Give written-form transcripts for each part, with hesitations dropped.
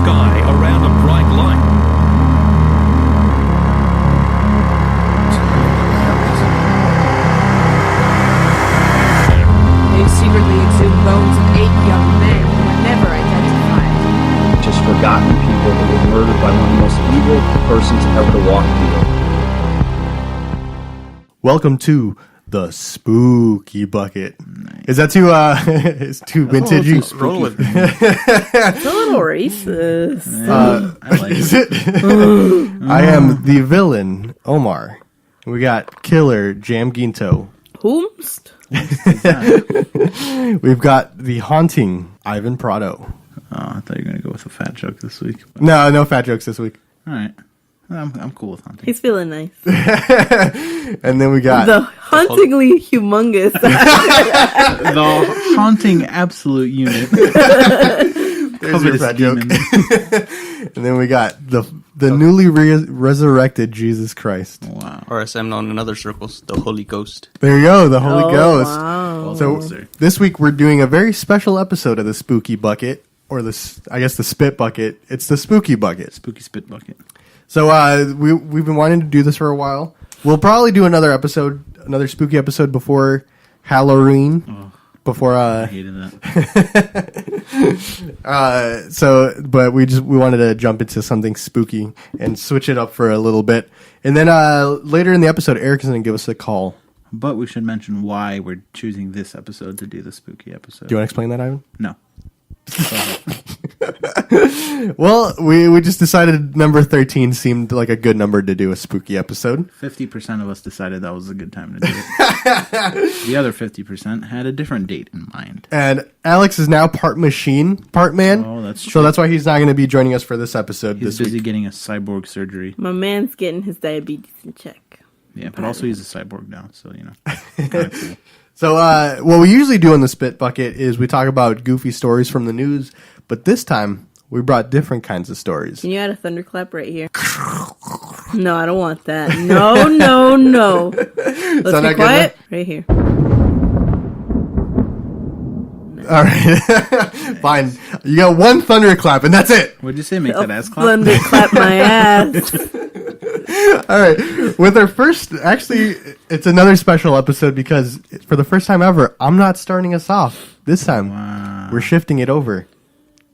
sky around a bright light. They secretly exhumed bones of 8 young men who were never identified. Just forgotten people that were murdered by one of the most evil persons ever to walk the earth. Welcome to the Spooky Bucket. Nice. Is that too it's too vintagey? Roll with me. It's a little racist. I like Is it? I am the villain, Omar. We got killer Jam Ginto. Whomst? We've got the haunting Ivan Prado. Oh, I thought you were going to go with a fat joke this week. But... No fat jokes this week. All right. I'm cool with hunting. He's feeling nice. And then we got the hauntingly humongous. The haunting absolute unit. There's your fat joke. And then we got the newly resurrected Jesus Christ. Wow. Or as I'm known in other circles, the Holy Ghost. There you go, the Holy Ghost. Wow. So this week we're doing a very special episode of the Spooky Bucket, or the Spit Bucket. It's the Spooky Bucket. Spooky Spit Bucket. So we've been wanting to do this for a while. We'll probably do another spooky episode before Halloween. Oh, before I hated that. But we wanted to jump into something spooky and switch it up for a little bit. And then later in the episode, Eric's going to give us a call. But we should mention why we're choosing this episode to do the spooky episode. Do you want to explain that, Ivan? No. Well, we just decided number 13 seemed like a good number to do a spooky episode. 50% of us decided that was a good time to do it. The other 50% had a different date in mind. And Alex is now part machine, part man. Oh, that's true. So that's why he's not going to be joining us for this episode He's this busy week. getting a cyborg surgery. My man's getting his diabetes in check. Yeah, but also he's a cyborg now, so, you know. Kinda cool. So what we usually do in the Spit Bucket is we talk about goofy stories from the news, but this time we brought different kinds of stories. Can you add a thunderclap right here? No, I don't want that. No. Let's be quiet. Right here. All right. Fine. You got one thunderclap, and that's it. What'd you say? Make that ass clap? Thunderclap my ass. All right. With our first, actually, it's another special episode because for the first time ever, I'm not starting us off this time. Wow. We're shifting it over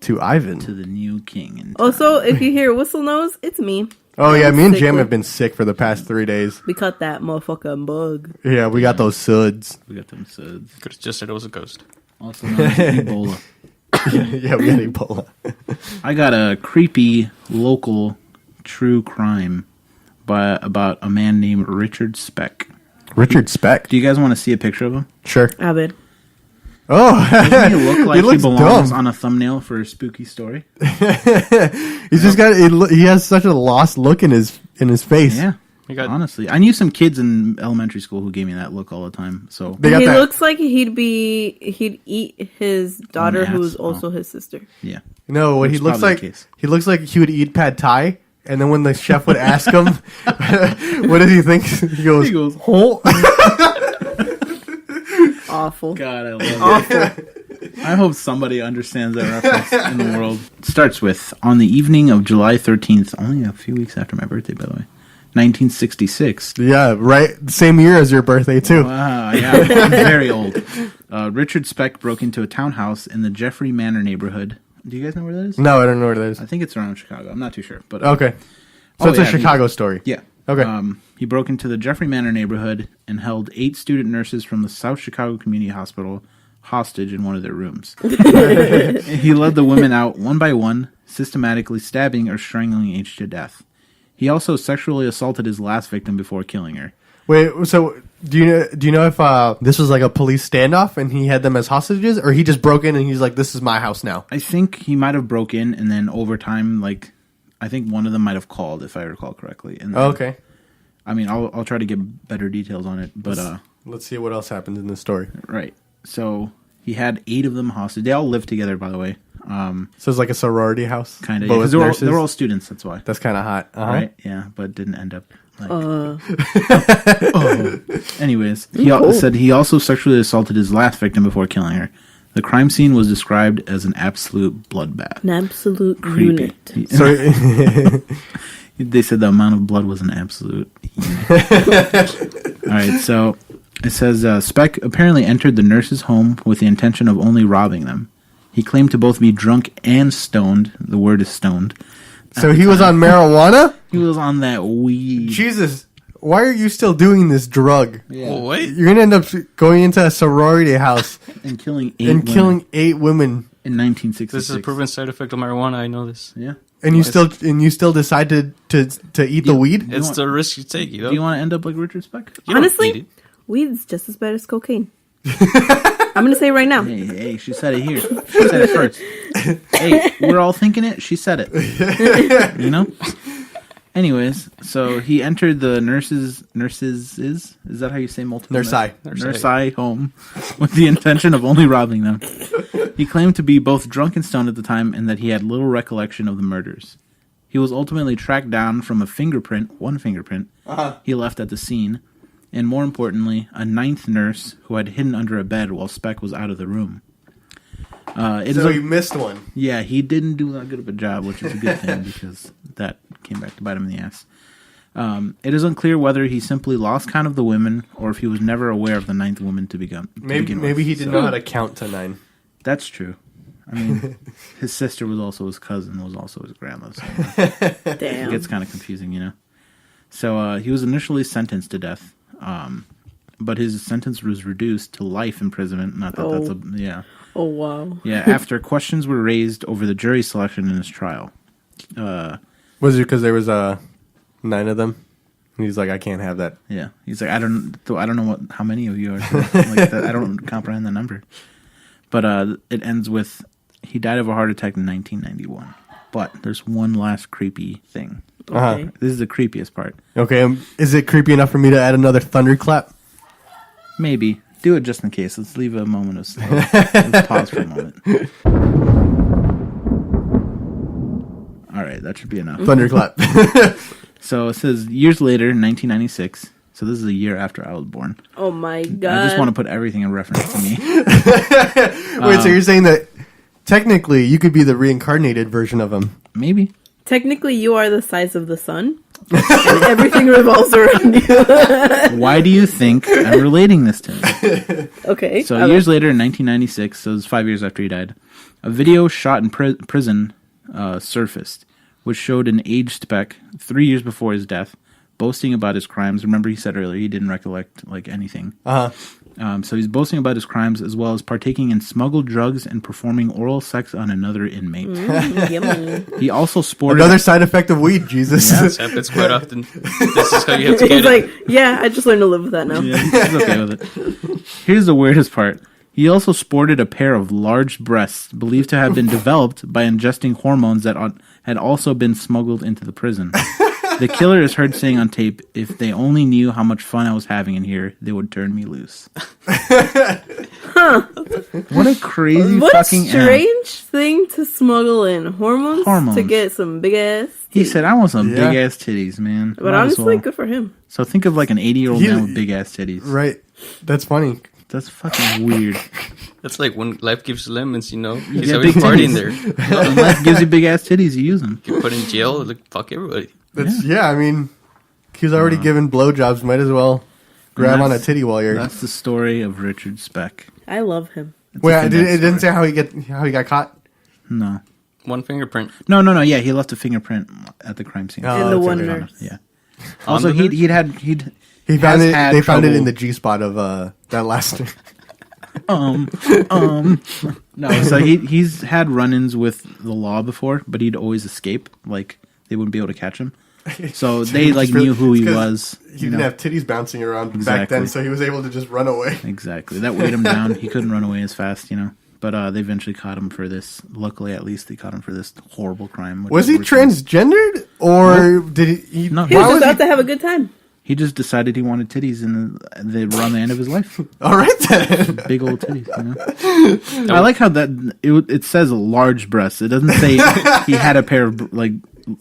to Ivan. To the new king. In town. Also, if you hear whistle nose, it's me. Oh, yeah. Me and Jam sickly. have been sick for the past 3 days. We caught that motherfucking bug. Yeah, we got those suds. We got them suds. Could have just said it was a ghost. Also known as Ebola. Yeah, we got Ebola. I got a creepy local true crime about a man named Richard Speck. Richard Speck? Do you guys want to see a picture of him? Sure. Abed. Oh, Doesn't he look like he looks belongs dumb. on a thumbnail for a spooky story? He's just got. He has such a lost look in his face. Yeah. Honestly, I knew some kids in elementary school who gave me that look all the time. So They got He that. looks like he'd eat his daughter, Ass. who's Oh. also his sister. yeah, No, what he Which is looks probably like. the case. He looks like he would eat pad thai, and then when the chef would ask him, "What did he think?" He goes, "Oh." Awful. God, I love it. I hope somebody understands that reference in the world. It starts with, on the evening of July 13th, only a few weeks after my birthday, by the way, 1966. Yeah, right. Same year as your birthday too. Wow, yeah, I'm very old. Richard Speck broke into a townhouse in the Jeffrey Manor neighborhood. Do you guys know where that is? No, I don't know what it is. I think it's around Chicago. I'm not too sure. But Okay, so it's a Chicago story. Yeah. Okay. He broke into the Jeffrey Manor neighborhood and held 8 student nurses from the South Chicago Community Hospital hostage in one of their rooms. He led the women out one by one, systematically stabbing or strangling each to death. He also sexually assaulted his last victim before killing her. Wait, so do you know if this was like a police standoff and he had them as hostages, or he just broke in and he's like, "This is my house now"? I think he might have broke in, and then over time, like, I think one of them might have called, if I recall correctly. And then, Okay. I mean, I'll try to get better details on it, but Let's see what else happened in this story. right. So he had 8 of them hostage. They all lived together, by the way. So it's like a sorority house, Kind of, but because with they're all nurses? students. That's why. That's kind of hot, Right? Yeah, but didn't end up. Like, Uh, Anyways, he said he also sexually assaulted his last victim before killing her. The crime scene was described as an absolute bloodbath. An absolute Creepy. unit. So They said the amount of blood was an absolute unit. All right, so it says Speck apparently entered the nurse's home with the intention of only robbing them. He claimed to both be drunk and stoned. The word is stoned. so he was on marijuana? He was on that weed. Jesus, why are you still doing this drug? Yeah. Well, what? You're gonna end up going into a sorority house And killing and killing 8 women, in 1966. This is a proven side effect of marijuana. I know this. Yeah. and you still decide to eat the weed. It's the risk you take, you know? Do you want to end up like Richard Speck? You don't Honestly, need it. weed's just as bad as cocaine. I'm going to say it right now. Hey, she said it here. She said it first. Hey, we're all thinking it. She said it. You know? Anyways, so he entered the nurses' is that how you say multiple? Nurse-I home with the intention of only robbing them. He claimed to be both drunk and stoned at the time and that he had little recollection of the murders. He was ultimately tracked down from one fingerprint he left at the scene, and more importantly, a 9th nurse who had hidden under a bed while Speck was out of the room. So you missed one. Yeah, he didn't do that good of a job, which is a good thing because that came back to bite him in the ass. It is unclear whether he simply lost count of the women or if he was never aware of the 9th woman to begin Maybe he didn't know how to count to 9. That's true. I mean, his sister was also his cousin, was also his grandma. So it Damn. gets kind of confusing, you know? So he was initially sentenced to death, but his sentence was reduced to life imprisonment. Not that that's a... Yeah. Oh, wow. Yeah, after questions were raised over the jury selection in his trial. Was it because there was 9 of them? And he's like, I can't have that. Yeah, he's like, I don't know how many of you are like that. I don't comprehend the number. But it ends with he died of a heart attack in 1991. But there's one last creepy thing. Okay. This is the creepiest part. Okay, is it creepy enough for me to add another thunderclap? Maybe do it just in case. Let's leave a moment of slow. Let's pause for a moment. All right, that should be enough. Thunderclap. So it says years later, 1996. So this is a year after I was born. Oh, my God. I just want to put everything in reference to me. Wait, so you're saying that technically you could be the reincarnated version of him? Maybe. Technically, you are the size of the sun, and everything revolves around you. Why do you think I'm relating this to him? Okay. So years later, in 1996, so it was 5 years after he died, a video shot in prison surfaced, which showed an aged Speck 3 years before his death, boasting about his crimes. Remember, he said earlier he didn't recollect like anything. So he's boasting about his crimes as well as partaking in smuggled drugs and performing oral sex on another inmate. Yummy. He also sported Another side effect of weed, Jesus. This happens quite often. This is how you have to He's get like, it. yeah, I just learned to live with that now. Yeah, he's okay with it. Here's the weirdest part. He also sported a pair of large breasts believed to have been developed by ingesting hormones that had also been smuggled into the prison. The killer is heard saying on tape, "If they only knew how much fun I was having in here, they would turn me loose." What a crazy What a fucking strange thing to smuggle in. Hormones to Hormones. get some big ass. He said, "I want some Yeah. big ass titties, man." But Might as honestly, well. good for him. So think of like an 80-year-old He- man with big ass titties. Right. That's funny. That's fucking weird. That's like when life gives you lemons, you know? You He's get always big partying titties. there. When life gives you big ass titties, you use them. Get put in jail, like, fuck everybody. That's I mean, he's already given blowjobs. Might as well grab on a titty while you're. That's the story of Richard Speck. I love him. Wait, a it good didn't say how he got caught. No. One fingerprint. No. Yeah, he left a fingerprint at the crime scene. Oh, And the that's one okay. nurse. Yeah. On Also, the he nurse? Found has it. had They found it trouble. in the G spot of that last. No, so he's had run-ins with the law before, but he'd always escape. Like they wouldn't be able to catch him. So they like knew who he was. He didn't have titties bouncing around back Exactly. then, so he was able to just run away. Exactly. That weighed him down. He couldn't run away as fast, you know. But they eventually caught him for this. Luckily, at least, they caught him for this horrible crime. which Was he worse transgendered, or did he? No. He why was was just he? out to have a good time. He just decided he wanted titties, and they were on the end of his life. All right then. Big old titties, you know? I like how that it says large breasts. It doesn't say he had a pair of like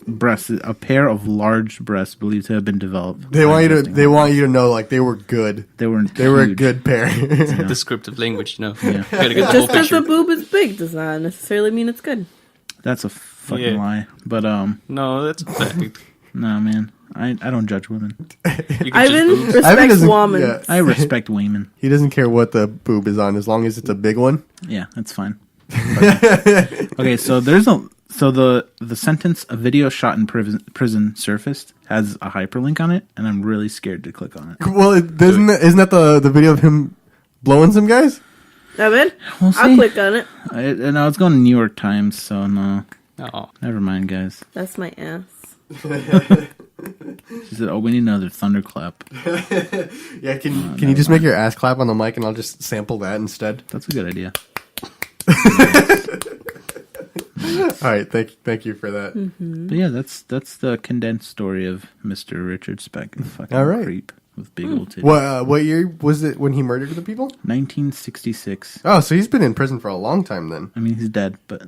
breasts, a pair of large breasts believed to have been developed. They want you to know like they were good. They were a huge. good pair. Descriptive language, Yeah. You gotta get the whole Just because picture. the boob is big does not necessarily mean it's good. That's a fucking Yeah. lie. But No, that's a fact. no, man. I don't judge women. You can Ivan just boob. respects doesn't- women. yeah. I respect women. He doesn't care what the boob is on as long as it's a big one. Yeah, that's fine. Okay, so the sentence "a video shot in prison surfaced" has a hyperlink on it, and I'm really scared to click on it. Well, isn't that the video of him blowing some guys? Evan, We'll I'll see. click on it. No, it's going to New York Times, so no, Oh, never mind, guys. That's my ass. She said, "Oh, we need another thunderclap." Yeah, can you just make your ass clap on the mic and I'll just sample that instead? That's a good idea. All right, thank you for that. But yeah, that's the condensed story of Mr. Richard Speck, a fucking All right. creep with big old titties. What year was it when he murdered the people? 1966. Oh, so he's been in prison for a long time then. I mean, he's dead, but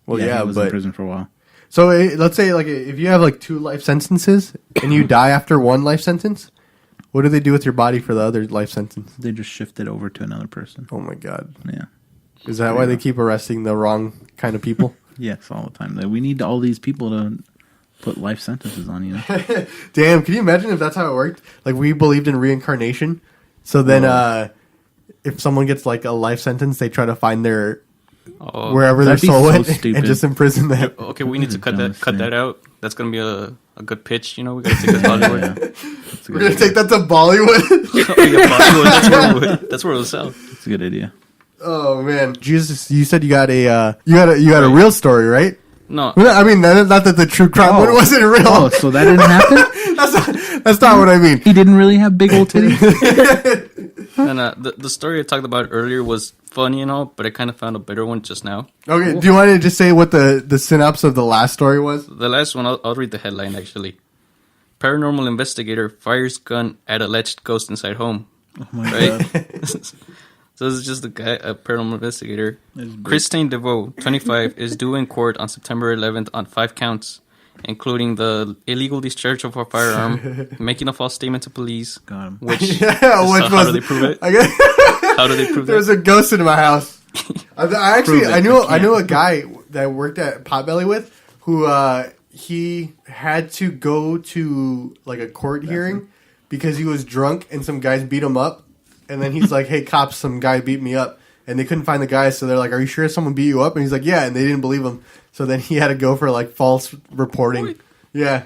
Well, he yeah, was in but prison for a while. so let's say like if you have like 2 life sentences and you die after 1 life sentence, what do they do with your body for the other life sentence? They just shifted over to another person. Oh my god, Yeah. is that why they keep arresting the wrong kind of people? Yes, all the time. We need all these people to put life sentences on you. Damn, can you imagine if that's how it worked? Like we believed in reincarnation, so then if someone gets like a life sentence, they try to find their wherever their that'd be soul so went stupid. and just imprison them. okay. We need to cut Dumbest thing. that out. That's gonna be a good pitch. You know, we gotta take this Hollywood. Yeah. That's a We're good gonna idea. take that to Bollywood. That's where it'll sell. That's a good idea. Oh man, Jesus! You said you got a real story, right? No, Well, I mean, not that the true crime one wasn't real. Oh, so that didn't happen? That's not what I mean. He didn't really have big old titties? and the story I talked about earlier was funny and all, but I kind of found a better one just now. Okay, do you want to just say what the synopsis of the last story was? The last one, I'll read the headline actually. Paranormal investigator fires gun at alleged ghost inside home. Oh my Right? god. So this is just a guy, a paranormal investigator. That's big. Christine DeVoe, 25, is due in court on September 11th on 5 counts, including the illegal discharge of a firearm, making a false statement to police, Got him. which How do they prove it? How do they prove There's that? a ghost in my house. I actually Prove it. I knew a guy that I worked at Potbelly with who he had to go to like a court hearing because he was drunk and some guys beat him up. And then he's like, "Hey, cops, some guy beat me up." And they couldn't find the guy, so they're like, "Are you sure someone beat you up?" And he's like, "Yeah." And they didn't believe him. So then he had to go for like false reporting. What? Yeah.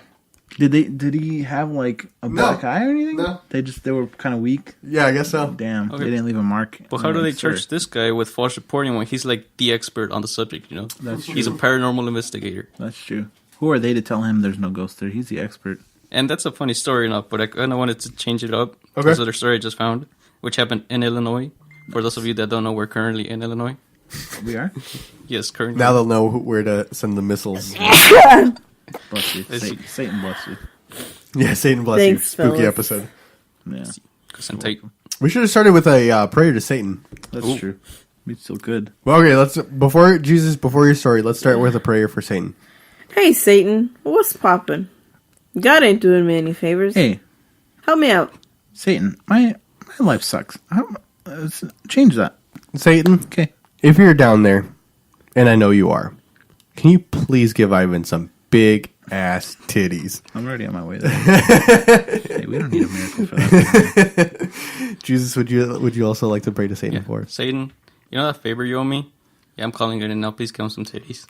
Did he have like a black eye or anything? No. They were kind of weak. Yeah, I guess so. Damn, Okay. they didn't leave a mark. But how do they Sir. charge this guy with false reporting when he's like the expert on the subject, you know? That's He's a paranormal investigator. That's true. Who are they to tell him there's no ghost there? He's the expert. And that's a funny story enough, but I kind of wanted to change it up. Okay. This other story I just found, which happened in Illinois. For those of you that don't know, we're currently in Illinois. We are. Yes, currently. Now they'll know where to send the missiles. Bless you. Satan bless you. Yeah, Satan bless Thanks, you. Spooky fellas. episode. Yeah, Because I'm tight. We should have started with a prayer to Satan. that's true. It's still good. Well, okay, before your story, let's start with a prayer for Satan. Hey, Satan, what's poppin'? God ain't doing me any favors. Hey, Help me out. Satan, my life sucks. Change that. Satan, Okay. if you're down there, and I know you are, can you please give Ivan some big ass titties? I'm already on my way there. Hey, we don't need a miracle for that. Jesus, would you also like to pray to Satan Yeah. for us? Satan, you know that favor you owe me? Yeah, I'm calling it in now. Please give him some titties.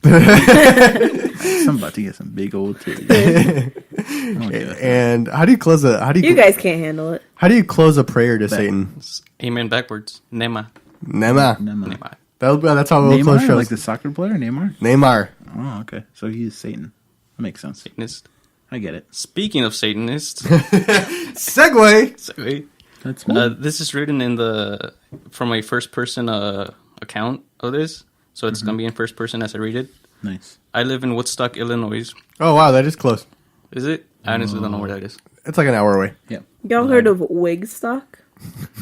Somebody get some big old titties. Okay. And how do you close You guys can't handle it. how do you close a prayer to Satan? It's amen backwards. Nema. Neymar. Neymar. That's how we'll close Neymar, shows. like the soccer player, Neymar. Neymar. Oh, okay. So he's Satan. That makes sense. Satanist. I get it. Speaking of Satanists, Segway. sorry, That's this is written in from my first person account of this, so it's gonna be in first person as I read it. nice. I live in Woodstock, Illinois. Oh wow, that is close. Is it? I honestly don't know where that is. It's like an hour away. Yeah. Y'all heard of Wigstock?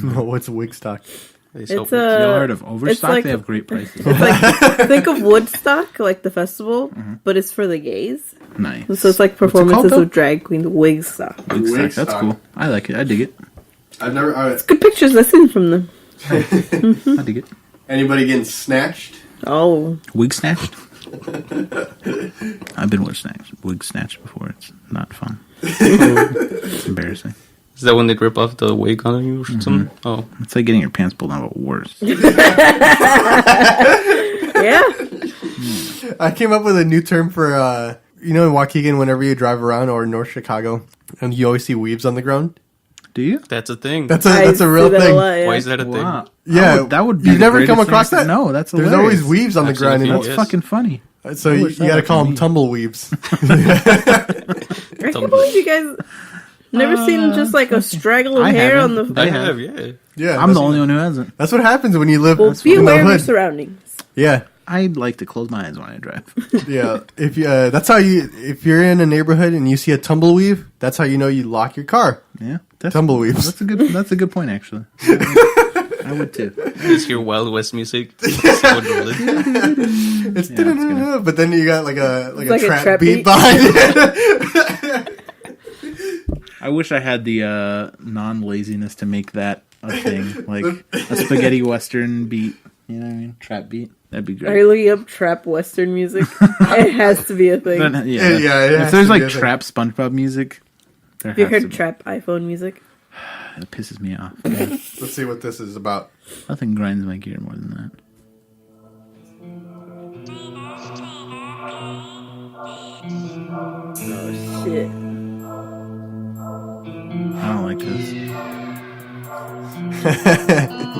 No, what's Wigstock? They sell It's bricks. You ever a. heard of Overstock? like- They have great prices. It's like think of Woodstock, like the festival, but it's for the gays. Nice. So it's like What's it called, performances though? with drag queens, Wigstock. Wigstock, that's Wigstock. cool. I like it. I dig it. I've never. Good pictures I've seen from them. I dig it. Anybody getting snatched? Oh, Wig snatched? I've been wig snatched before. It's not fun. It's embarrassing. Is that when they rip off the wig on you or something? Oh, It's like getting your pants pulled down, but worse. yeah. I came up with a new term for in Waukegan, whenever you drive around or North Chicago, and you always see weaves on the ground. Do you? that's a thing. That's I a real see that a thing. lot, yeah. Why is that a Wow. thing? Yeah, That would be You've the never come greatest across thing. that? No, that's There's hilarious. always weaves on the ground, Absolutely. and That's Yes. fucking funny. so I you wish that got to happened call to them me. tumbleweaves. I can't believe you guys never seen just like a straggle of I hair haven't. on the. I have, yeah. Yeah, I'm the only one who hasn't. That's what happens when you live Well, be in aware the of your hood. surroundings. Yeah, I like to close my eyes when I drive. yeah. If you, that's how you. If you're in a neighborhood and you see a tumbleweave, that's how you know you lock your car. Yeah, Tumbleweaves. That's a good point, actually. I would too. Just hear Wild West music. So roll it. It's Yeah, it's gonna- but then you got like a Like a trap trap beat beat. behind it. I wish I had the non-laziness to make that a thing, like a spaghetti western beat. You know what I mean? Trap beat. That'd be Are great. you looking up trap western music? It has to be a thing. But, Yeah, it if has there's to be like a thing. trap SpongeBob music, there Have you has heard to be. trap iPhone music? It pisses me off. Yeah. Let's see what this is about. Nothing grinds my gear more than that. Oh shit! I don't like this.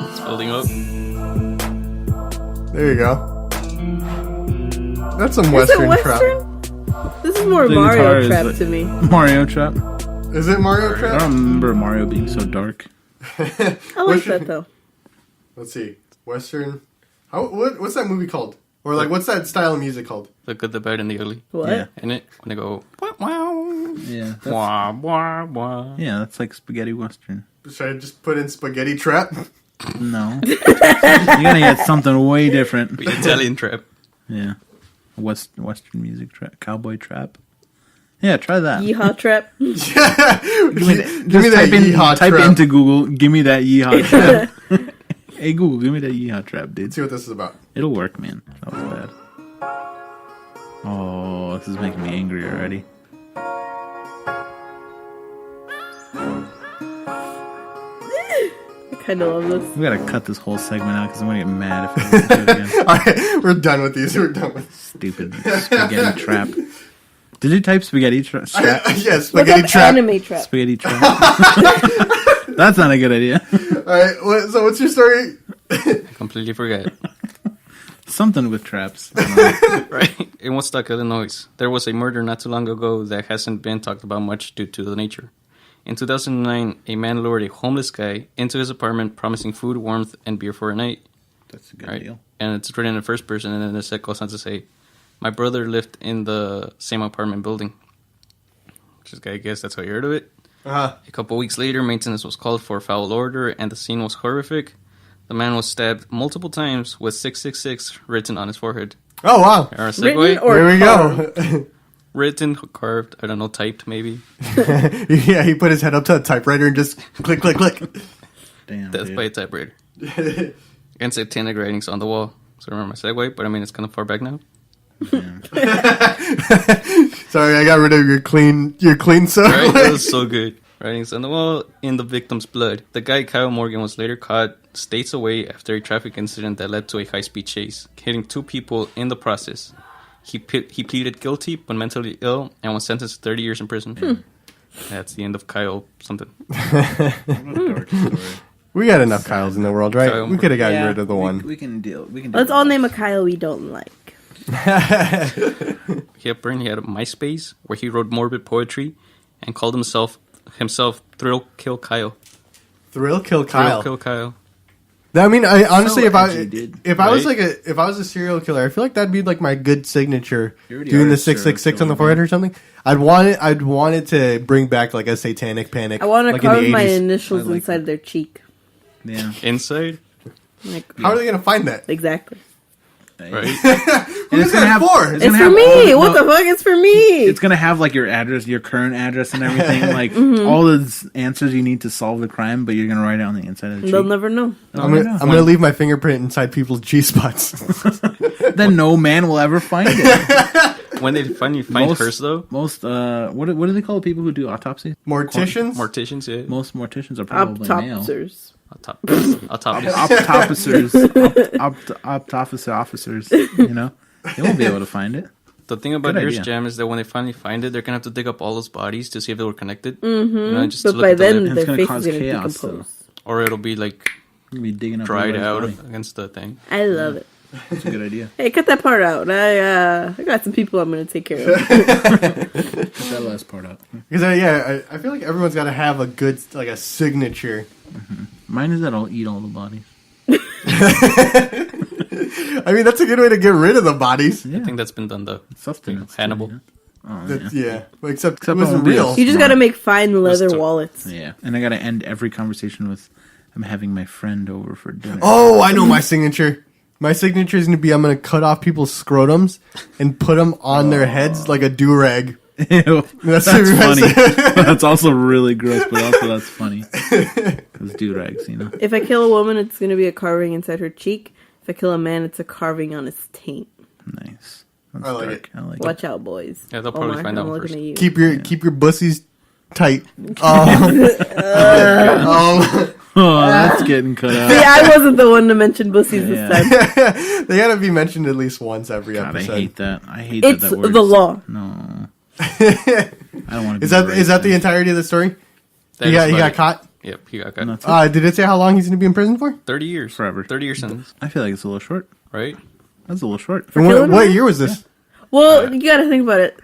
It's building up. There you go. That's some Is it western trap. western? This is more The guitar Mario is trap like- to me. Mario trap. Is it Mario I trap? don't remember Mario being so dark. I like What's your- that though. Let's see. Western. What's that movie called? Or like, what's that style of music called? The good, the bad, and the ugly. What? Yeah. In it, when they go, wow, wow, Yeah, that's, wah, wah, wah. yeah, that's like spaghetti western. Should I just put in spaghetti trap? No, you're gonna get something way different. The Italian trap. Yeah, western music trap, cowboy trap. Yeah, try that. Yeehaw trap. Give me Just that yeehaw type trap. into Google. Give me that yeehaw trap. Hey Google, give me that yeehaw trap, dude. Let's see what this is about. It'll work, man. That was bad. Oh, this is making me angry already. I kind of love this. We gotta cut this whole segment out because I'm gonna get mad if I listen to it again. All right, we're done with these. We're done with. Stupid spaghetti trap. Did you type spaghetti trap? Yes, Look spaghetti up trap. anime trap. Spaghetti trap. That's not a good idea. All right. So what's your story? Completely forgot. Something with traps. I don't know. Right? In Woodstock, Illinois, there was a murder not too long ago that hasn't been talked about much due to the nature. In 2009, a man lured a homeless guy into his apartment, promising food, warmth, and beer for a night. That's a good Right? deal. And it's written in the first person, and then it goes on to say, "My brother lived in the same apartment building." Which is, I guess that's how you heard of it. A couple weeks later, maintenance was called for foul order, and the scene was horrific. The man was stabbed multiple times with 666 written on his forehead. Oh wow. Or a Written segue, or There we carved? go. written, carved, I don't know, typed maybe. Yeah, he put his head up to a typewriter and just click, click, click. Damn. Death dude. by a typewriter. And satanic writings on the wall. So remember my segue, but I mean, it's kind of far back now. Sorry, I got rid of your clean stuff. Right? That was so good. Writings on the wall in the victim's blood. The guy, Kyle Morgan, was later caught states away after a traffic incident that led to a high-speed chase, hitting 2 people in the process. He pleaded guilty, but mentally ill, and was sentenced to 30 years in prison. That's the end of Kyle something. What a dark story. We got enough Kyles in the world, right? Kyle We could have gotten Yeah, rid of the one. We can deal. We can. Deal Let's all name a Kyle we don't like. He had a MySpace where he wrote morbid poetry and called himself Thrill Kill Kyle. Thrill kill Thrill Kyle. Kill Kyle. I mean, I honestly, So if I edgy, dude. if I was Right? like if I was a serial killer, I feel like that'd be like my good signature. You already Doing are the a serial 666 on the killer, forehead man. or something. I'd want it to bring back like a satanic panic. I want to like in carve the my 80s. initials I like inside their cheek. Yeah. Inside? Like, How are they going to find that? exactly. Right? Who's that for? It's for me. What the fuck? It's for me. It's gonna have like your address, your current address, and everything, like all the answers you need to solve the crime. But you're gonna write it on the inside of the They'll cheek. never know. I'm gonna leave my fingerprint inside people's G spots. Then no man will ever find it. When they finally find hers, though, Most what do they call people who do autopsies? Morticians. morticians, yeah. Most morticians are probably male. Autopsers. Autopsy officers, you know, they won't be able to find it. The thing about Good Earth idea. Jam is that when they finally find it, they're gonna have to dig up all those bodies to see if they were connected. Mm-hmm. You know, just But to look by at the then, lip. It's their gonna face cause is going to chaos, decompose. Or it'll be like You'll be digging up dried everybody's out body. against the thing. I love it. That's a good idea. Hey, cut that part out. I got some people I'm going to take care of. Cut that last part out. Because I feel like everyone's got to have a good like a signature. Mine is that I'll eat all the bodies. I mean, that's a good way to get rid of the bodies. Yeah, I think that's been done though. sustenance. Hannibal. too, yeah. Oh, That's, yeah. Except it Except wasn't it won't be real. us. You just got to make fine leather took- wallets. Yeah, and I gotta end every conversation with, "I'm having my friend over for dinner." Oh, I know my signature. My signature is going to be I'm going to cut off people's scrotums and put them on their heads like a do-rag. Ew, That's that's the funny. rest. That's also really gross, but also that's funny. Those do-rags, you know. If I kill a woman, it's going to be a carving inside her cheek. If I kill a man, it's a carving on his taint. Nice. That's I like dark. it. I like Watch out, boys. Yeah, they'll probably Omar, find I'm out looking first. at you. Keep your bussies tight. Oh, that's getting cut out. See, I wasn't the one to mention bussies Yeah. this time. They got to be mentioned at least once every God, I episode. hate that. I hate It's that word. the law. No. I don't want to. Is that the entirety of the story? That He is got about it. caught. Yep, he got caught. That's Did it say how long he's going to be in prison for? 30 years. Forever. 30 year sentence, I feel like it's a little short. right? That's a little short. And killing what him? year was this? Well, you got to think about it.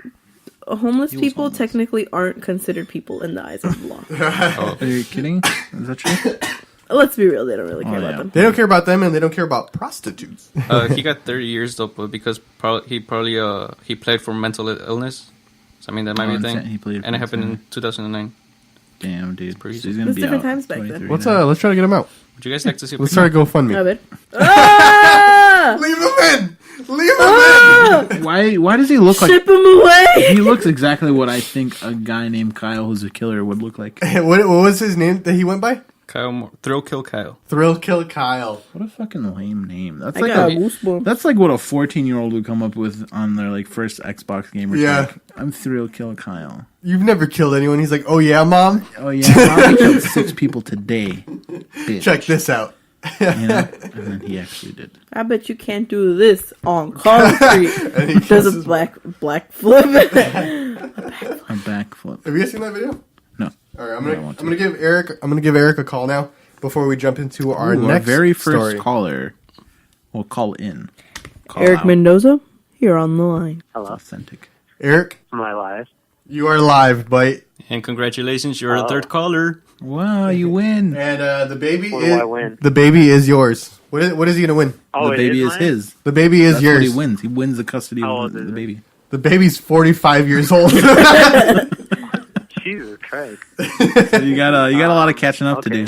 Homeless He was people homeless. technically aren't considered people in the eyes of the law. Are you kidding? Is that true? Let's be real, they don't really care yeah. about them. They don't care about them, and they don't care about prostitutes. He got 30 years though, but because he played for mental illness. So I mean that might be a thing. He played And it for happened in insanity. 2009. Damn, dude. pretty So he's easy. gonna It was be different out times back then. 23 Let's now. let's try to get him out. Would you guys like to see? Let's start a GoFundMe. Not bad. Ah! Leave him in. Leave him in. Why does he look like? Ship him away! He looks exactly what I think a guy named Kyle who's a killer would look like. What was his name that he went by? Thrill Kill Kyle. Thrill Kill Kyle. What a fucking lame name. That's I like got a a, goosebump. that's like what a 14-year-old would come up with on their like first Xbox game. Or Yeah. something. I'm Thrill Kill Kyle. You've never killed anyone. He's like, oh yeah, mom. Oh yeah, I killed 6 people today. Bitch. Check this out. You know? And then he actually did. I bet you can't do this on concrete. And he Does kills a his- black flip. A backflip. Have you guys seen that video? No. All right, I want to. I'm gonna give Eric a call now before we jump into our Ooh, next our very first story. caller. We'll call in. Call Eric out. Mendoza, you're on the line. It's authentic. Eric, Am I live? you are live, bite, And congratulations, you're the third caller. Wow, you win. and the baby What is do I win? the baby is yours. What is he gonna win? Oh, The it baby is mine? his. The baby is That's yours. what he wins. He wins the custody How of old the is it? baby. The baby's 45 years old. Jesus Christ. So you got a lot of catching up to do.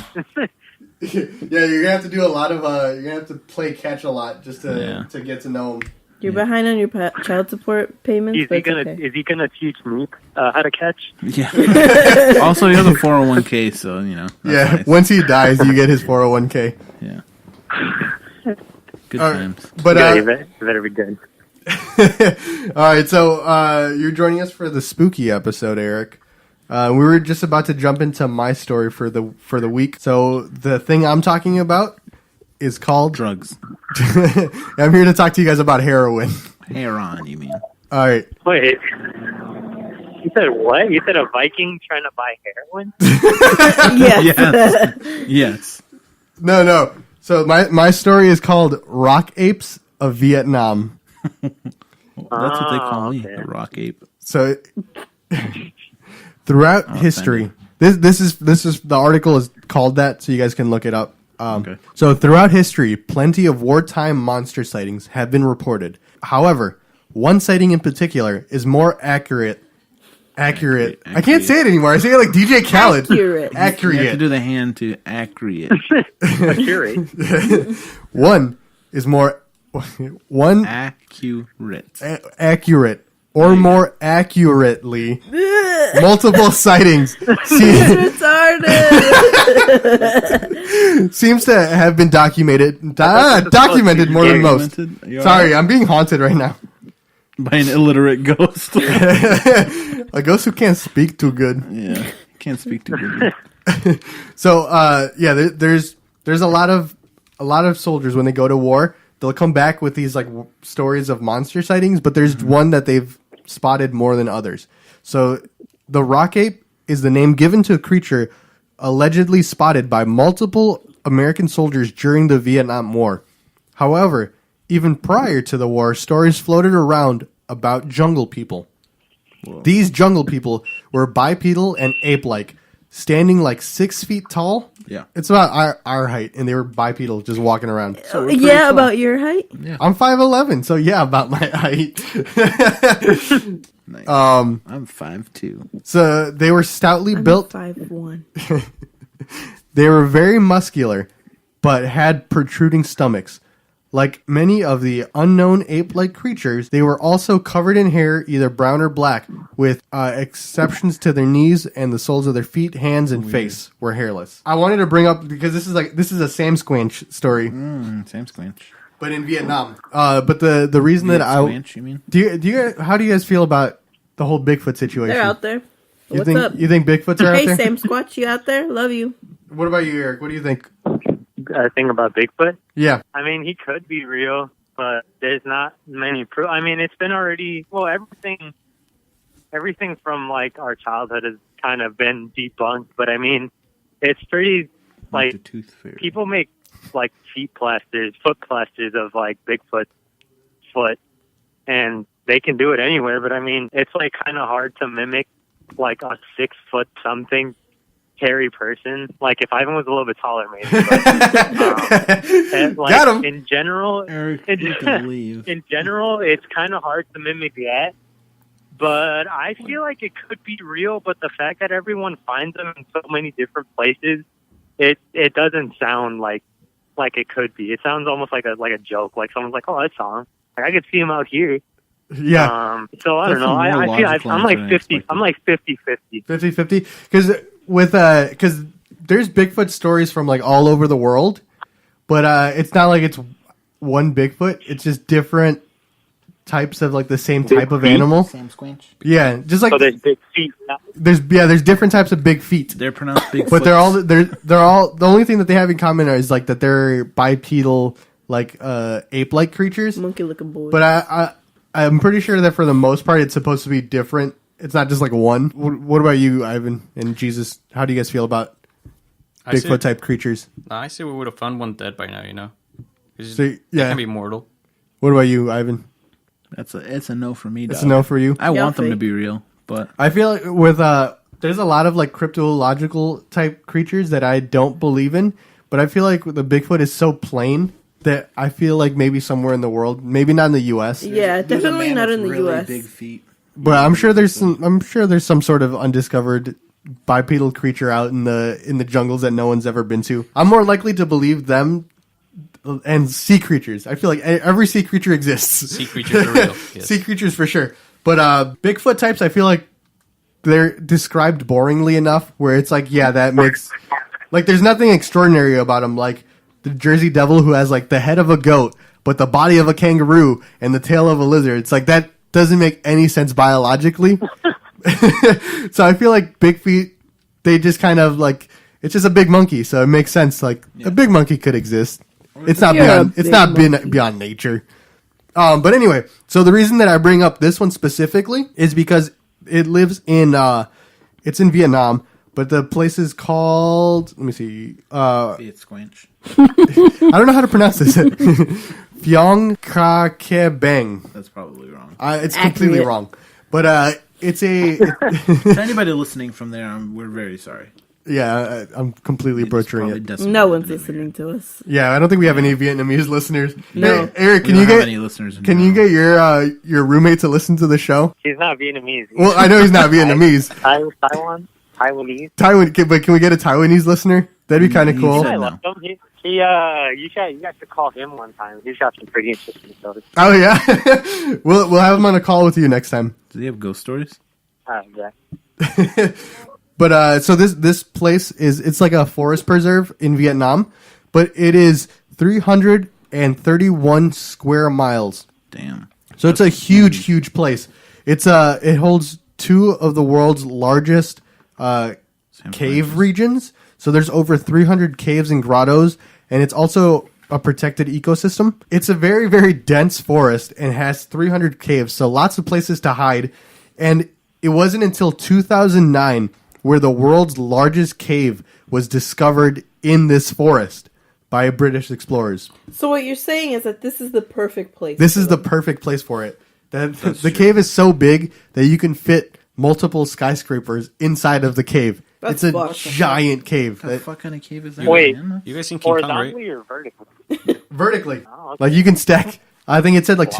Yeah, you're gonna have to do a lot of you're gonna have to play catch a lot just to get to know him. You're behind on your child support payments, Is but he it's gonna okay. is he gonna teach me how to catch? Yeah. Also, he has a 401k, so you know. That's Yeah, nice. once he dies, you get his 401k. Yeah. Good All right. times. But Yeah, you better be good. all right, so you're joining us for the spooky episode, Eric. We were just about to jump into my story for the week. So the thing I'm talking about is called Drugs. I'm here to talk to you guys about heroin. Hair on, you mean? All right. Wait. You said what? You said a Viking trying to buy heroin? Yes. Yes. Yes. No. So my story is called Rock Apes of Vietnam. That's what they call me, okay. a rock ape. So throughout history, this is the article is called that, so you guys can look it up. Okay. So throughout history, plenty of wartime monster sightings have been reported. However, one sighting in particular is more accurate Accurate. I can't say it anymore. I say it like DJ Khaled. Accurate. You have to Accurate. do the hand to accurate. Accurate. One is more. One Accurate. accurate. Or more accurately, multiple sightings Retarded. seems to have been documented more than most. Documented? You all Sorry, I'm being haunted right now. right? By an illiterate ghost. A ghost who can't speak too good. Yeah. Can't speak too good. So, there's a lot of soldiers when they go to war. They'll come back with these like stories of monster sightings, but there's one that they've spotted more than others. So, the rock ape is the name given to a creature allegedly spotted by multiple American soldiers during the Vietnam War. However, even prior to the war, stories floated around about jungle people. Whoa. These jungle people were bipedal and ape-like, standing like 6 feet tall. Yeah. It's about our height, and they were bipedal, just walking around. So yeah, about your height? Yeah. I'm 5'11", so yeah, about my height. Nice. I'm 5'2". So they were stoutly built. 5'1". They were very muscular, but had protruding stomachs. Like many of the unknown ape-like creatures, they were also covered in hair, either brown or black, with exceptions to their knees and the soles of their feet, hands, and face were hairless. I wanted to bring up because this is a Sam Squanch story, Sam Squanch. but in Vietnam. But the reason that Squanch, you mean? how do you guys feel about the whole Bigfoot situation? They're out there. You What's think up? you think Bigfoots are out Hey, there? Sam Squatch, you out there? Love you. What about you, Eric? What do you think? Thing about Bigfoot. Yeah. I mean, he could be real, but there's not many proof. I mean, it's been already everything from like our childhood has kind of been debunked. But I mean, it's pretty like the tooth fairy. people make like foot plasters of like Bigfoot's foot, and they can do it anywhere. But I mean, it's like kind of hard to mimic like a 6 foot something hairy person. Like if Ivan was a little bit taller, maybe. But, and, like, Got him. In general, Eric, you can leave. in general, it's kind of hard to mimic that. But I feel like it could be real. But the fact that everyone finds them in so many different places, it doesn't sound like it could be. It sounds almost like a joke. Like someone's like, "Oh, I saw him. Like, I could see him out here." Yeah. So I don't know. I feel I'm like 50. I'm like 50-50. 50-50? Because there's Bigfoot stories from like all over the world, but it's not like it's one Bigfoot. It's just different types of like the same type of animal. Sam Squanch. Yeah, just like So there's big feet. there's different types of big feet, They're pronounced big. but they're all the only thing that they have in common is like that they're bipedal, like ape-like creatures. Monkey-looking boy. But I'm pretty sure that for the most part, it's supposed to be different. It's not just like one. What about you, Ivan and Jesus? How do you guys feel about Bigfoot type creatures? I say we would have found one dead by now, you know? 'Cause So, they yeah. can be mortal. What about you, Ivan? It's a no for me. It's dog. a no for you. I want them fake. to be real, but I feel like with there's a lot of like cryptological type creatures that I don't believe in, but I feel like the Bigfoot is so plain that I feel like maybe somewhere in the world, maybe not in the U.S. yeah, there's a definitely man not with in the really U.S. Big feet. But I'm sure there's some sort of undiscovered bipedal creature out in the jungles that no one's ever been to. I'm more likely to believe them and sea creatures. I feel like every sea creature exists. Sea creatures are real. Yes. Sea creatures for sure. But Bigfoot types, I feel like they're described boringly enough where it's like, yeah, that makes like there's nothing extraordinary about them. Like the Jersey Devil who has like the head of a goat, but the body of a kangaroo and the tail of a lizard. It's like that doesn't make any sense biologically. So I feel like big feet, they just kind of like it's just a big monkey, so it makes sense. Like a big monkey could exist. It's not beyond nature. But anyway, so the reason that I bring up this one specifically is because it lives in it's in Vietnam, but the place is called, let me see, It's Squanch. I don't know how to pronounce this. Phiong Kra Ke Bang. That's probably wrong. It's completely wrong. But it's a To anybody listening from there, we're very sorry. Yeah, I'm completely butchering it. No one's listening to us. Yeah, I don't think we have any Vietnamese listeners. No. Hey, Eric, We don't have any listeners in can you get your roommate to listen to the show? He's not Vietnamese. Well, I know he's not Vietnamese. Taiwanese. But can we get a Taiwanese listener? That'd be kind of cool. said I no. love him. You guys should call him one time. He's got some pretty interesting stories. Oh yeah, we'll have him on a call with you next time. Do they have ghost stories? Yeah. But so this place it's like a forest preserve in Vietnam, but it is 331 square miles. Damn. So it's a huge place. It holds two of the world's largest cave regions. So there's over 300 caves and grottos, and it's also a protected ecosystem. It's a very, very dense forest and has 300 caves, so lots of places to hide. And it wasn't until 2009 where the world's largest cave was discovered in this forest by British explorers. So what you're saying is that this is the perfect place. This is the perfect place for it. The cave is so big that you can fit multiple skyscrapers inside of the cave. That's it's a fucked. giant cave. What the fuck kind of cave is that? Wait. Man? You guys seen King Kong, right? Horizontally or vertically? Vertically. Oh, okay. Like you can stack, I think it said like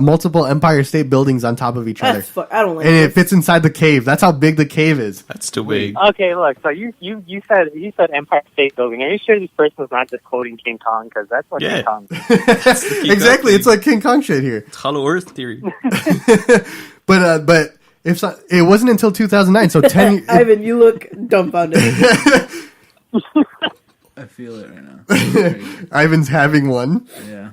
multiple Empire State Buildings on top of each other. I don't like And it this. fits inside the cave. That's how big the cave is. That's too big. Okay, look. So you said Empire State Building. Are you sure this person was not just quoting King Kong? Because that's what Yeah. King Kong. Exactly. It's like King Kong shit here. It's Hollow Earth theory. But if so, it wasn't until 2009. So 10. Ivan, you look dumbfounded. I feel it right now. Crazy. Ivan's having one. Yeah.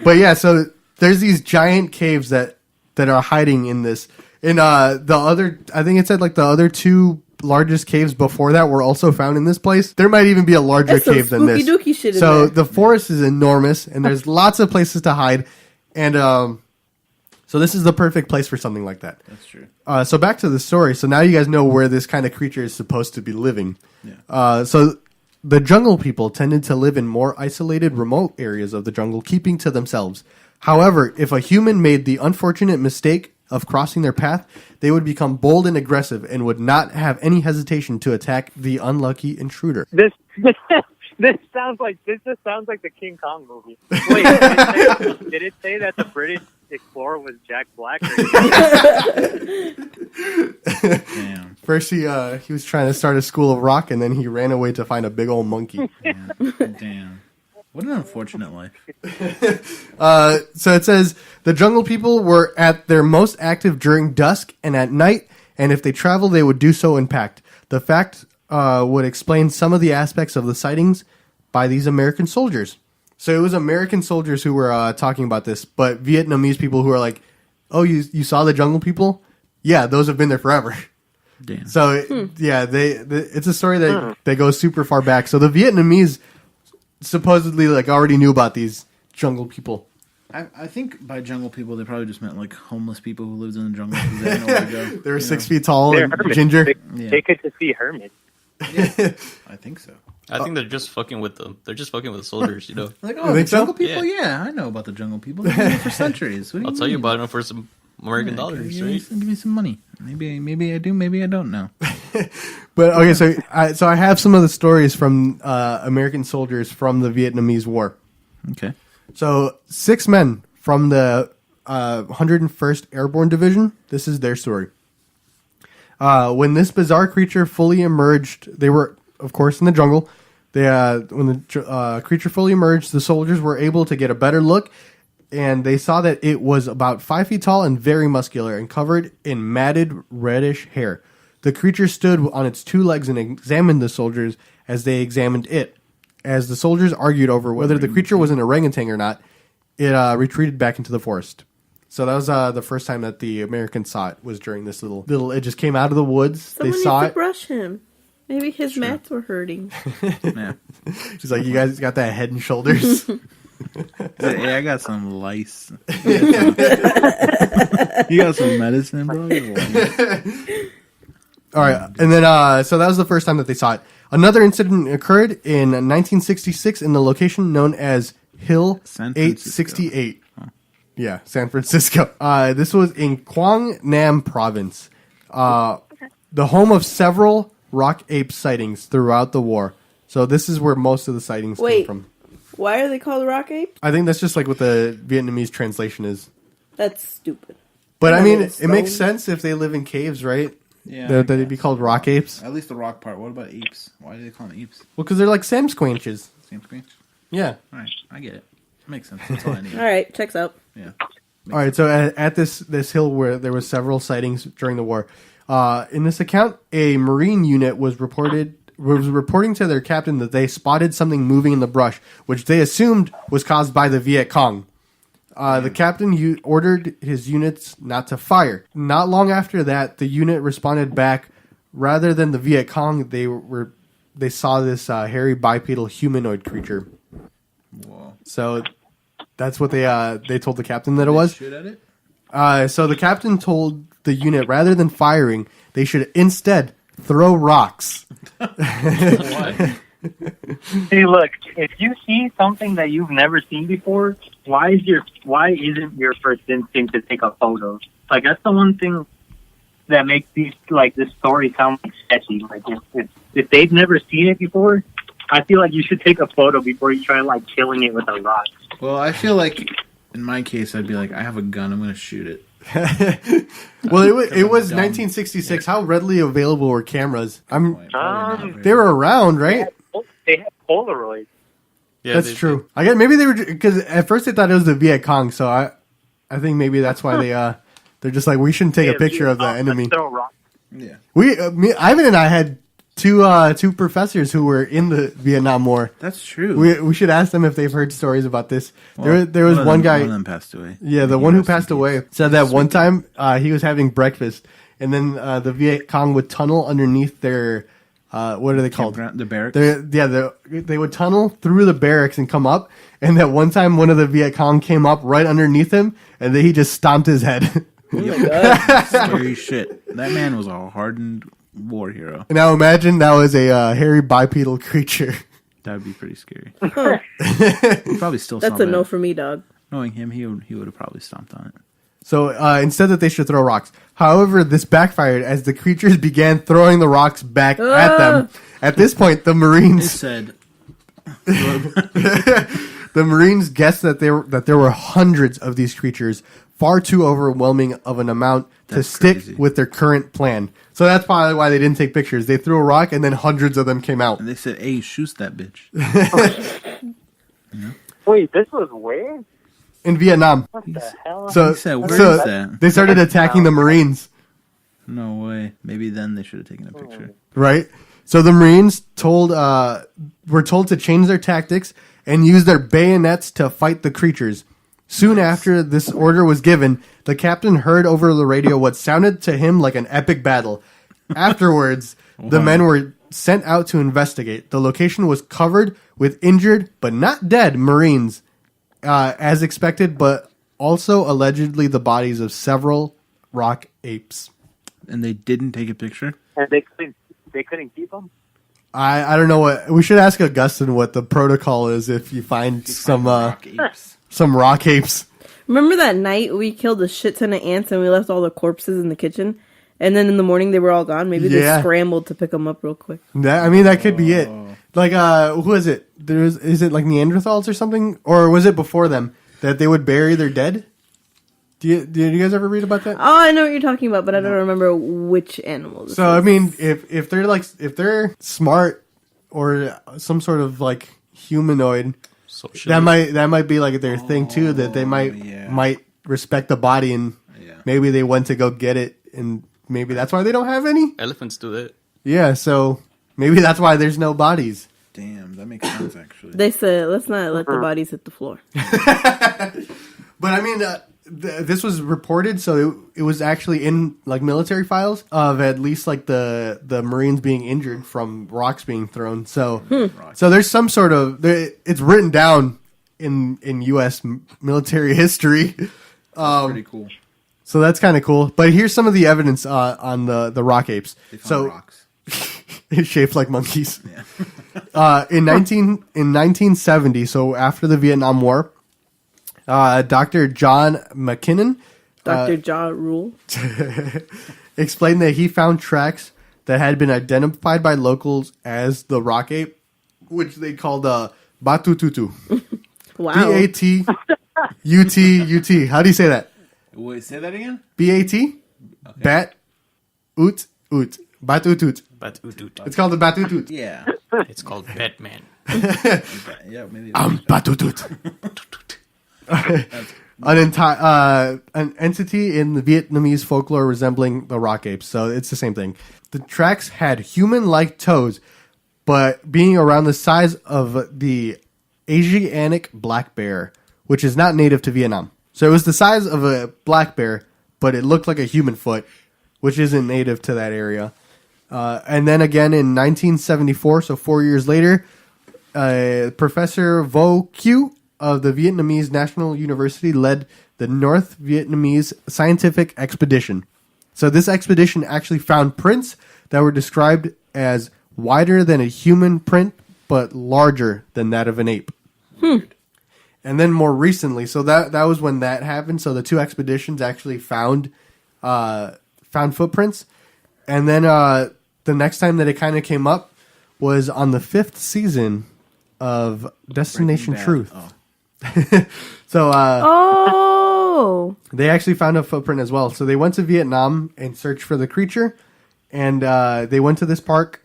But yeah, so there's these giant caves that are hiding in this. And the other, I think it said like the other two largest caves before that were also found in this place. There might even be a larger There's some cave than this. spooky dooky shit in So there. the forest is enormous, and there's lots of places to hide. And so this is the perfect place for something like that. That's true. So back to the story. So now you guys know where this kind of creature is supposed to be living. Yeah. So the jungle people tended to live in more isolated, remote areas of the jungle, keeping to themselves. However, if a human made the unfortunate mistake of crossing their path, they would become bold and aggressive and would not have any hesitation to attack the unlucky intruder. This just sounds like the King Kong movie. Wait, did it say that the British explorer was Jack Black? Damn. First, he was trying to start a school of rock, and then he ran away to find a big old monkey. Damn. What an unfortunate life. So it says the jungle people were at their most active during dusk and at night, and if they traveled, they would do so in pack. The fact would explain some of the aspects of the sightings by these American soldiers. So it was American soldiers who were talking about this, but Vietnamese people who are like, "Oh, you saw the jungle people? Yeah, those have been there forever." Damn. So yeah, it's a story that goes super far back. So the Vietnamese supposedly like already knew about these jungle people. I think by jungle people, they probably just meant like homeless people who lived in the jungle. Because they didn't know where to go. They were 6 feet tall They're and hermits. ginger. They could just be hermits. I think so. I think they're just fucking with them. They're just fucking with the soldiers, you know. Like, You oh, the think so? jungle people? Yeah. Yeah, I know about the jungle people. They've been there for centuries. What do I'll tell you about them for some American dollars, right? Give me some money. Maybe I do. Maybe I don't know. But okay, so I have some of the stories from American soldiers from the Vietnamese War. Okay. So 6 men from the 101st Airborne Division. This is their story. When this bizarre creature fully emerged, they were, of course, in the jungle. When the creature fully emerged, the soldiers were able to get a better look, and they saw that it was about 5 feet tall and very muscular and covered in matted reddish hair. The creature stood on its 2 legs and examined the soldiers as they examined it. As the soldiers argued over whether the creature was an orangutan or not, it retreated back into the forest. So that was the first time that the Americans saw it, was during this little. It just came out of the woods. Someone they saw needs to it. brush him. Maybe his mats were hurting. Yeah. She's like, "You guys got that head and shoulders." Hey, I got some lice. You got some medicine, bro? All right, and then so that was the first time that they saw it. Another incident occurred in 1966 in the location known as Hill San Francisco. 868. Yeah, San Francisco. This was in Quang Nam Province, the home of several rock ape sightings throughout the war. So this is where most of the sightings came from. Why are they called rock apes? I think that's just like what the Vietnamese translation is. That's stupid. But I mean, it stone. makes sense if they live in caves, right? Yeah. That they'd be called rock apes. At least the rock part. What about apes? Why do they call them apes? Well, because they're like Sam Squanches. Same screen? Yeah. All right. I get it. Makes sense. That's all I need. All right, checks out. Yeah. All right, so at this hill where there was several sightings during the war, in this account, a Marine unit was reporting to their captain that they spotted something moving in the brush, which they assumed was caused by the Viet Cong. The captain ordered his units not to fire. Not long after that, the unit responded back. Rather than the Viet Cong, they saw this hairy bipedal humanoid creature. Whoa. So that's what they told the captain that it was. Shoot at it? So the captain told the unit rather than firing, they should instead throw rocks. What? Hey, look, if you see something that you've never seen before, why isn't your first instinct to take a photo? Like, that's the one thing that makes this story sound like sketchy. Like, if they've never seen it before, I feel like you should take a photo before you try like killing it with a rock. Well, I feel like in my case, I'd be like, I have a gun. I'm going to shoot it. Well, it was 1966. How readily available were cameras? Probably not very- They were around, right? They had Polaroids. Yeah, That's true. I guess maybe they were because at first they thought it was the Viet Cong. So I think maybe that's why they're just like we shouldn't take a picture of the enemy. Throw rocks. Yeah. Ivan and I had two professors who were in the Vietnam War. That's true. We should ask them if they've heard stories about this. Well, there was one guy. One of them passed away. Yeah, the one who passed away said that one time he was having breakfast, and then the Viet Cong would tunnel underneath their what are they called? The barracks. They would tunnel through the barracks and come up. And that one time, one of the Viet Cong came up right underneath him, and then he just stomped his head. Oh my god. Scary shit. That man was a hardened war hero. Now imagine that was a hairy bipedal creature. That would be pretty scary. He'd probably still. That's a no for me, dog. Knowing him, he would have probably stomped on it. So instead that they should throw rocks. However, this backfired as the creatures began throwing the rocks back at them. At this point, the It Marines said, the Marines guessed that there were hundreds of these creatures, far too overwhelming of an amount to stick crazy. with their current plan. So that's probably why they didn't take pictures. They threw a rock and then hundreds of them came out. and they said, "Hey, shoot that bitch." Wait, this was where? In Vietnam. What the hell? So, He said, "Where so is that?" they started attacking the Marines, No way. Maybe then they should have taken a picture. right? So the Marines were told to change their tactics and use their bayonets to fight the creatures. Soon after this order was given, the captain heard over the radio what sounded to him like an epic battle. Afterwards, the men were sent out to investigate. The location was covered with injured but not dead Marines, as expected, but also allegedly the bodies of several rock apes. And they didn't take a picture. And they couldn't keep them? I don't know what we should ask Augustine what the protocol is if you find some Rock apes. some rock apes. Remember that night we killed a shit ton of ants and we left all the corpses in the kitchen? And then in the morning they were all gone? Maybe Yeah. they scrambled to pick them up real quick. That could be it. Like who is it? Is it like Neanderthals or something, or was it before them that they would bury their dead? Did you guys ever read about that? Oh, I know what you're talking about, but I don't remember which animal. This So I is. mean, if they're smart or some sort of like humanoid, Socially. that might be like their thing too. That they might respect the body and maybe they went to go get it, and maybe that's why they don't have any. Elephants do that. Yeah, so maybe that's why there's no bodies. Damn, that makes sense actually. They said, let's not let the bodies hit the floor. But I mean, this was reported, so it was actually in like military files of at least like the Marines being injured from rocks being thrown. So so there's some sort of it's written down in U.S. military history. Pretty cool. So that's kind of cool. But here's some of the evidence on the rock apes. They found So rocks. it's shaped like monkeys. In 1970, so after the Vietnam War, Dr. John McKinnon Dr. Ja Rule. explained that he found tracks that had been identified by locals as the rock ape, which they called Batututu. Wow. Batutut. How do you say that? Wait, say that again? Bat? Bat. Ut. Batutut. Batutut. It's called the Batutut. Yeah. It's called Batman. Yeah, maybe. Batutut. An entity in the Vietnamese folklore resembling the rock apes. So it's the same thing. The tracks had human-like toes, but being around the size of the Asiatic black bear, which is not native to Vietnam. So it was the size of a black bear, but it looked like a human foot, which isn't native to that area. And then again in 1974, so 4 years later, Professor Vo Q of the Vietnamese National University led the North Vietnamese scientific expedition. So this expedition actually found prints that were described as wider than a human print, but larger than that of an ape. And then more recently, so that was when that happened. So the two expeditions actually found footprints. And then the next time that it kind of came up was on the 5th season of Destination Truth. Oh. So they actually found a footprint as well. So they went to Vietnam and searched for the creature, and they went to this park,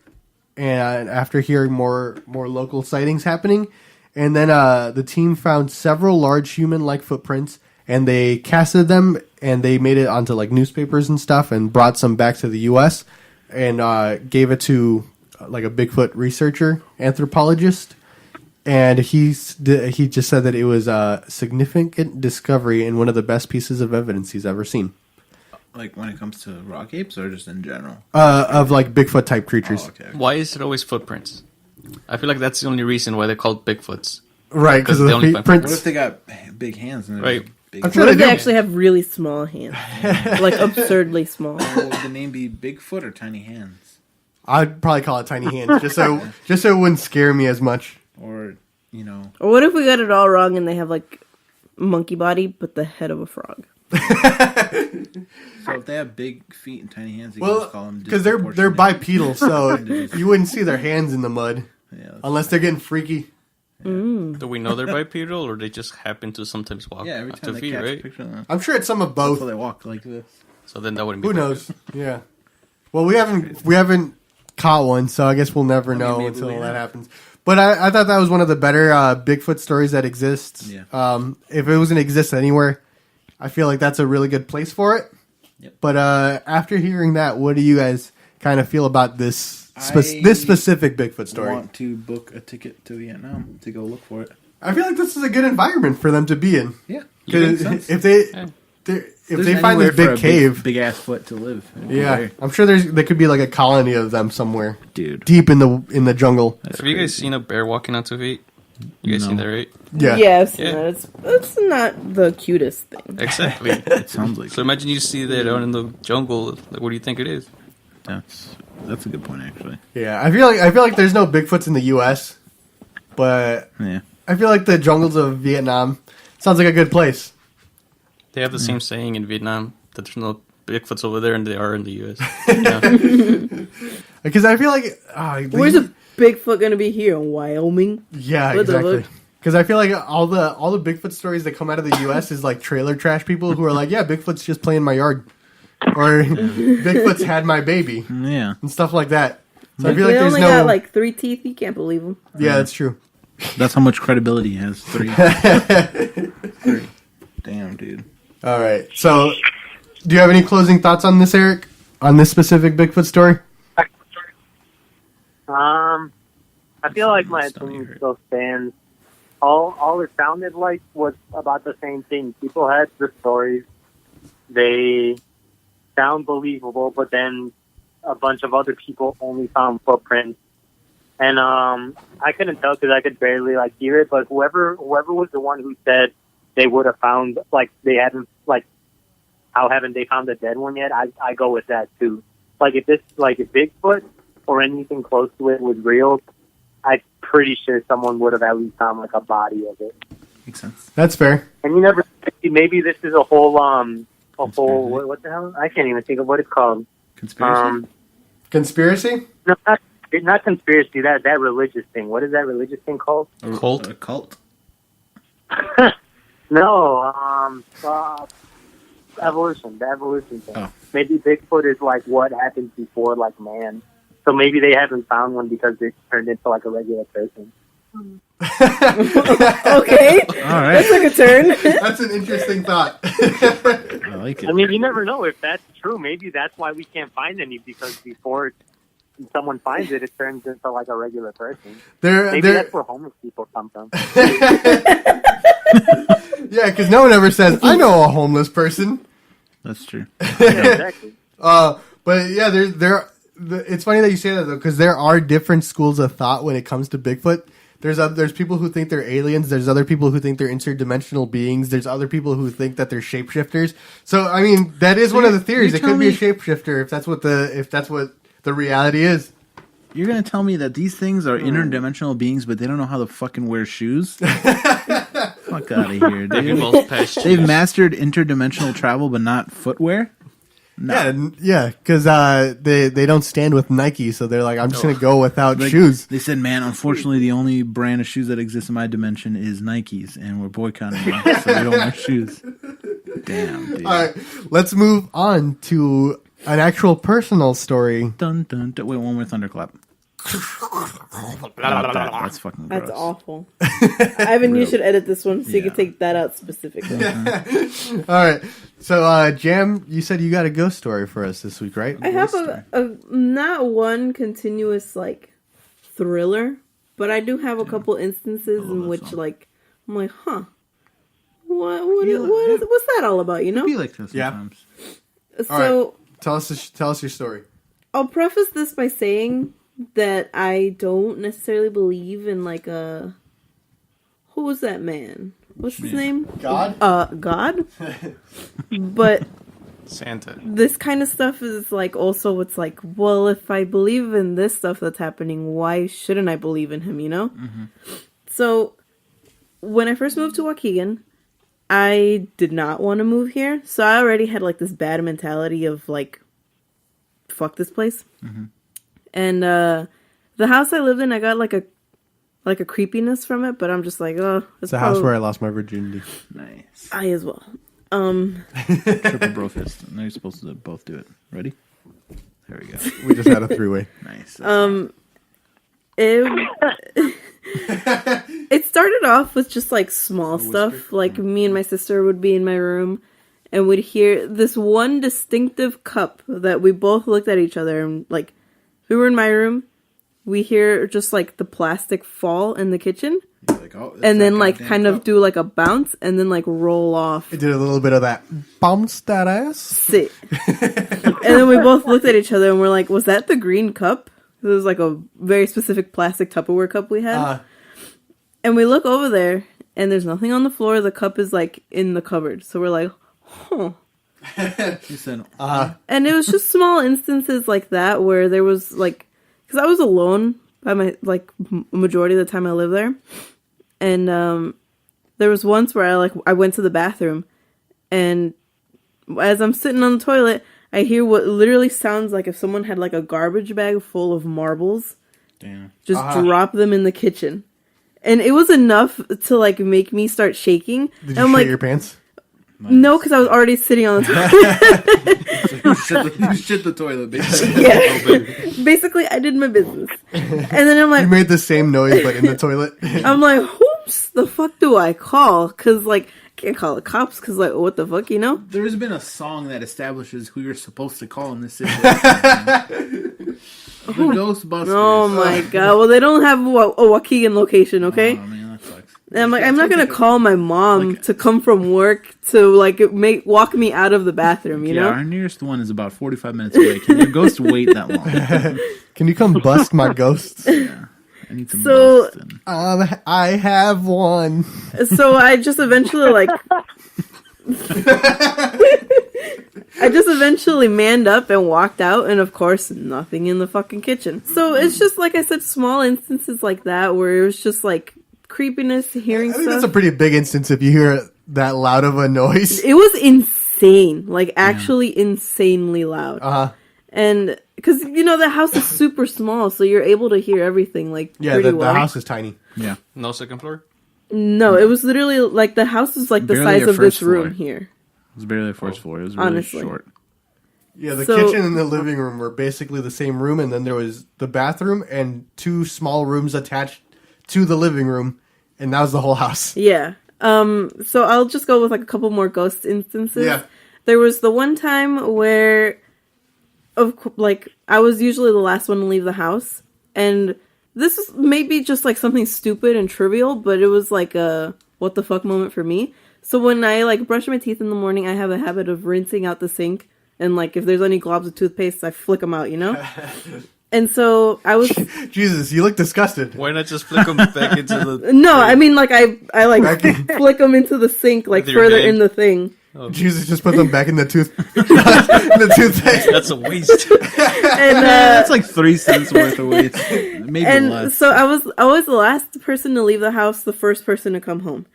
and after hearing more local sightings happening, and then the team found several large human-like footprints, and they casted them, and they made it onto like newspapers and stuff, and brought some back to the U.S. and gave it to like a Bigfoot researcher, anthropologist. And he just said that it was a significant discovery and one of the best pieces of evidence he's ever seen. Like when it comes to rock apes or just in general? Of like Bigfoot type creatures. Oh, okay. Why is it always footprints? I feel like that's the only reason why they're called Bigfoots. Right, because of they the only feet find What prints. if they got big hands and they're Right. big? I'm sure What if they they do. actually have really small hands? Like absurdly small. Would the name be Bigfoot or Tiny Hands? I'd probably call it tiny hands, just so it wouldn't scare me as much. Or, you know, Or what if we got it all wrong and they have like monkey body but the head of a frog? so if they have big feet and tiny hands, you can Well, just call them because they're bipedal, so you wouldn't see their hands in the mud Yeah, that's- unless they're getting freaky. Do we know they're bipedal, or they just happen to sometimes walk yeah, every off time their they feet, catch a right? picture of them, I'm sure it's some of both. so they walk like this. So then that wouldn't be Who bipedal. knows? Yeah. Well, we haven't caught one, so I guess we'll never know maybe until we that have. happens. But I thought that was one of the better Bigfoot stories that exists. Yeah. If it was going to exist anywhere, I feel like that's a really good place for it. Yep. But after hearing that, what do you guys kind of feel about this I this specific Bigfoot I story? want to book a ticket to Vietnam to go look for it. I feel like this is a good environment for them to be in. Yeah. Because Makes sense. if they Yeah. if they find this big cave, big ass foot to live. yeah, I'm sure there could be like a colony of them somewhere dude. deep in the jungle. Have you guys seen a bear walking on 2 feet? You guys No. seen that, right? Yeah. I've seen Yeah. that. It's not the cutest thing. Exactly. It sounds like So imagine you see that out in the jungle. Like, what do you think it is? that's a good point actually. Yeah, I feel like there's no Bigfoots in the U.S., but Yeah. I feel like the jungles of Vietnam sounds like a good place. They have the same saying in Vietnam that there's no Bigfoots over there, and they are in the U.S. Yeah. Because I feel like Where's a Bigfoot gonna be here? In Wyoming? yeah, What the exactly. fuck? Because I feel like all the Bigfoot stories that come out of the U.S. is like trailer trash people who are like, yeah, Bigfoot's just playing my yard, or Bigfoot's had my baby Yeah. and stuff like that. So I If feel they like there's only no. got like 3 teeth, you can't believe them. Yeah, that's true. That's how much credibility he has. 3. 3. Damn, dude. All right. So, do you have any closing thoughts on this, Eric? On this specific Bigfoot story? I feel like my Stomach opinion hurt. still stands. All it sounded like was about the same thing. People had the stories. They sound believable, but then a bunch of other people only found footprints. And I couldn't tell because I could barely like hear it. But whoever was the one who said they would have found, like, they hadn't, like, how haven't they found a dead one yet? I go with that too. Like, if Bigfoot or anything close to it was real, I'm pretty sure someone would have at least found like a body of it. Makes sense. That's fair. And you never, maybe this is a whole Conspiracy. what the hell? I can't even think of what it's called. Conspiracy. Conspiracy? No, not conspiracy. That religious thing. What is that religious thing called? Cult? A cult? No, evolution. The evolution thing. Oh. Maybe Bigfoot is like what happened before like man. So maybe they haven't found one because it turned into like a regular person. Okay. All right. That took a turn. That's an interesting thought. I like it. I mean, you never know if that's true. Maybe that's why we can't find any, because before someone finds it, it turns into like a regular person. Maybe that's where homeless people come from. Yeah, because no one ever says, I know a homeless person. That's true. Yeah, exactly. But yeah, it's funny that you say that, though, because there are different schools of thought when it comes to Bigfoot. There's people who think they're aliens. There's other people who think they're interdimensional beings. There's other people who think that they're shapeshifters. So I mean, that is one of the theories. It could be a shapeshifter if that's what the reality is. You're gonna tell me that these things are interdimensional beings, but they don't know how to fucking wear shoes? Fuck out of here, dude. They've mastered interdimensional travel, but not footwear. No. Yeah, because they don't stand with Nike, so they're like, I'm just gonna go without shoes. They said, man, unfortunately, the only brand of shoes that exists in my dimension is Nikes, and we're boycotting them, so we don't wear shoes. Damn, dude. All right, let's move on to an actual personal story. Dun, dun, dun. Wait, one more thunderclap. That's fucking gross. That's awful. Ivan, you should edit this one so you can take that out specifically. All right. So, Jam, you said you got a ghost story for us this week, right? I have a not one continuous like thriller, but I do have a couple instances in which like I'm like, huh, what's that all about? You know? Be like this sometimes. So Tell us your story. I'll preface this by saying that I don't necessarily believe in like who was that man? What's his name? God? God? But Santa. this kind of stuff is like also it's like, well, if I believe in this stuff that's happening, why shouldn't I believe in him, you know? Mm-hmm. So when I first moved to Waukegan, I did not want to move here. So I already had like this bad mentality of like, fuck this place. Mm-hmm. And the house I lived in, I got like a creepiness from it, but I'm just like, oh, it's the house where I lost my virginity. Nice. I as well. Triple bro fist. Now you're supposed to both do it. Ready? There we go. We just had a three-way. Nice. It started off with just like small stuff. Like me and my sister would be in my room and would hear this one distinctive cup that we both looked at each other and like, we were in my room. We hear just like the plastic fall in the kitchen, like, oh, and then like kind of do like a bounce and then like roll off. It did a little bit of that bounce that ass. Sit. And then we both looked at each other and we're like, "Was that the green cup?" It was like a very specific plastic Tupperware cup we had. And we look over there and there's nothing on the floor. The cup is like in the cupboard. So we're like, "Huh." She said, And it was just small instances like that where there was like, because I was alone by my like majority of the time I lived there, and there was once where I went to the bathroom, and as I'm sitting on the toilet, I hear what literally sounds like if someone had like a garbage bag full of marbles, just drop them in the kitchen, and it was enough to like make me start shaking. Did you shit your pants? Nice. No, because I was already sitting on the toilet. You shit the toilet, basically. Yeah. Basically, I did my business. And then I'm like... You made the same noise, but in the toilet? I'm like, whoops, the fuck do I call? Because, like, I can't call the cops, because, like, what the fuck, you know? There's been a song that establishes who you're supposed to call in this situation. The Ghostbusters. Oh, my God. Well, they don't have a Waukegan location, okay? Oh, man, that sucks. And I'm like, I'm not gonna call my mom to come from work to like walk me out of the bathroom, you know? Our nearest one is about 45 minutes away. Can your ghost wait that long? Can you come bust my ghosts? Yeah, I need some busting. I have one. So I just eventually like, I just eventually manned up and walked out, and of course, nothing in the fucking kitchen. So it's just like I said, small instances like that where it was just like. Creepiness, hearing stuff. That's a pretty big instance if you hear that loud of a noise. It was insane. Like, actually insanely loud. Uh-huh. And because the house is super small, so you're able to hear everything Yeah, pretty the well. house is tiny. Yeah. No second floor? No, it was literally like the house is like the Barely size a of this first room floor. here. It was barely the first floor. It was really Honestly. short. Yeah, the So- kitchen and the living room were basically the same room, and then there was the bathroom and 2 small rooms attached to the living room, and that was the whole house. Yeah. So I'll just go with like a couple more ghost instances. Yeah. There was the one time where, I was usually the last one to leave the house, and this is maybe just like something stupid and trivial, but it was like a what the fuck moment for me. So when I like brush my teeth in the morning, I have a habit of rinsing out the sink, and like if there's any globs of toothpaste, I flick them out, And so I was Jesus, you look disgusted. Why not just flick them back into the... no, I mean like I like Back in- flick them into the sink like With your further hand? in the thing. Jesus, just put them back in the the toothpaste. That's a waste. And That's like 3 cents worth of weight. Maybe and less. so I was the last person to leave the house, the first person to come home.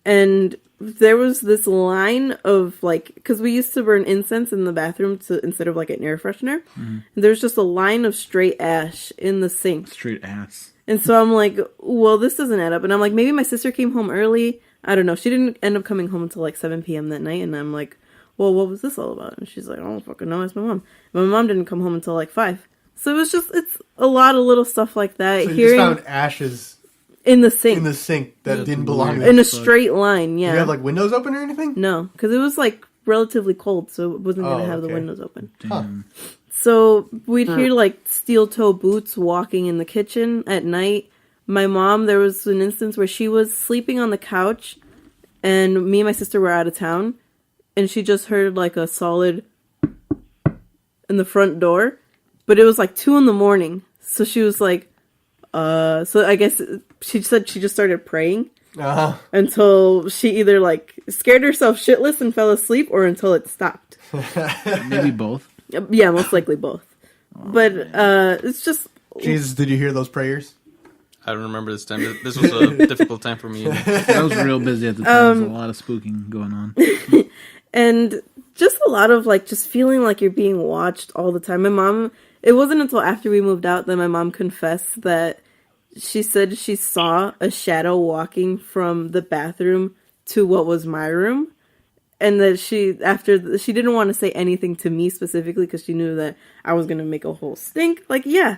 And there was this line of like, because we used to burn incense in the bathroom instead of like an air freshener. And there's just a line of straight ash in the sink. Straight ass. And so I'm like, well, this doesn't add up. And I'm like, maybe my sister came home early. I don't know. She didn't end up coming home until like 7 p.m. that night. And I'm like, well, what was this all about? And she's like, I don't fucking know. Ask my mom. And my mom didn't come home until like 5. So it's a lot of little stuff like that. So you Hearing just found ashes in the sink. in the sink that didn't belong there. In a straight line, yeah. You have like windows open or anything? No, because it was like relatively cold, so it wasn't going to have the okay. windows open. Damn. So we'd hear like steel toe boots walking in the kitchen at night. My mom, there was an instance where she was sleeping on the couch, and me and my sister were out of town, and she just heard like a solid in the front door, but it was like 2 a.m. So she was like, so I guess she said she just started praying. Until she either like scared herself shitless and fell asleep, or until it stopped. Maybe both. Yeah, most likely both. But it's just Jesus, did you hear those prayers? I don't remember this time. This was a difficult time for me. I was real busy at the time. There's a lot of spooking going on. and just a lot of like just feeling like you're being watched all the time. My mom, it wasn't until after we moved out that my mom confessed that she said she saw a shadow walking from the bathroom to what was my room. And that she didn't want to say anything to me specifically because she knew that I was going to make a whole stink. Like, yeah,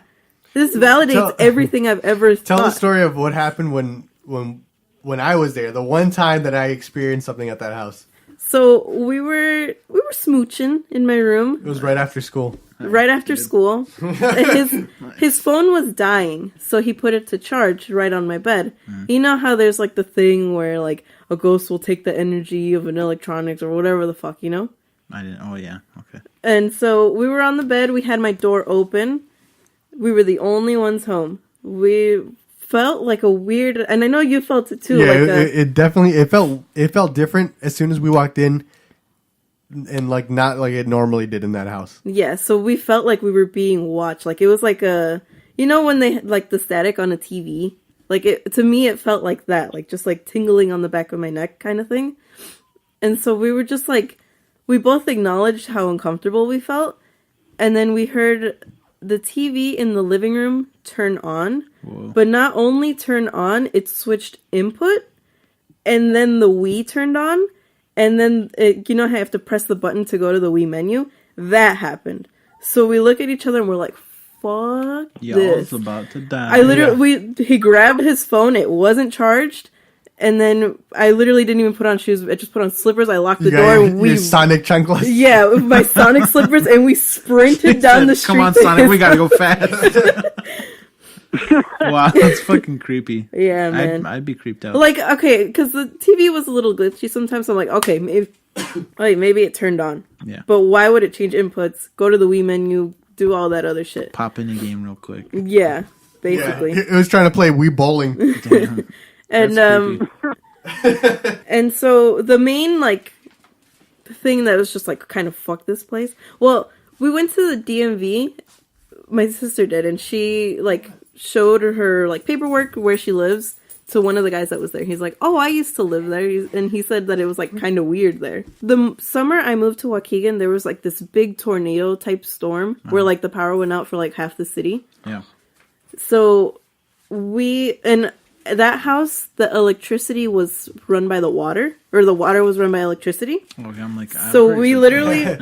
this validates everything I've ever Tell the thought. story of what happened when I was there. The one time that I experienced something at that house. So we were smooching in my room. It was right after school. Right after school. His phone was dying, so he put it to charge right on my bed. You know how there's like the thing where like a ghost will take the energy of an electronics or whatever the fuck, you know? I didn't. Oh yeah. Okay. And so we were on the bed, we had my door open. We were the only ones home. We felt like a weird, and I know you felt it too. Yeah, like it definitely it felt different as soon as we walked in, and like not like it normally did in that house. Yeah, so we felt like we were being watched. Like it was like a, you know, when they like the static on a TV. Like it to me, it felt like that, like just like tingling on the back of my neck, kind of thing. And so we were just like, we both acknowledged how uncomfortable we felt, and then we heard the TV in the living room turn on. Whoa. But not only turn on, it switched input, and then the Wii turned on, and then you know how you have to press the button to go to the Wii menu? That happened. So we look at each other and we're like, fuck Y'all's this. about to die. I literally, he grabbed his phone, it wasn't charged, and then I literally didn't even put on shoes, I just put on slippers, I locked the door, and your Sonic chanclas. yeah, with my Sonic slippers, and we sprinted down the street. Come on, to Sonic, his we gotta go fast. Wow, that's fucking creepy. Yeah, man. I'd be creeped out. Like, okay, because the TV was a little glitchy. Sometimes I'm like, okay, maybe it turned on. Yeah. But why would it change inputs? Go to the Wii menu, do all that other shit. Pop in a game real quick. Yeah, basically. Yeah, it was trying to play Wii bowling. Damn. And and so the main like thing that was just like kind of fuck this place. Well, we went to the DMV. My sister did, and she like showed her like paperwork where she lives to one of the guys that was there. He's like, "Oh, I used to live there," and he said that it was like kind of weird there. The summer I moved to Waukegan, there was like this big tornado type storm where like the power went out for like half the city. Yeah. So in that house, the electricity was run by the water, or the water was run by electricity. Okay, I'm like, So we literally,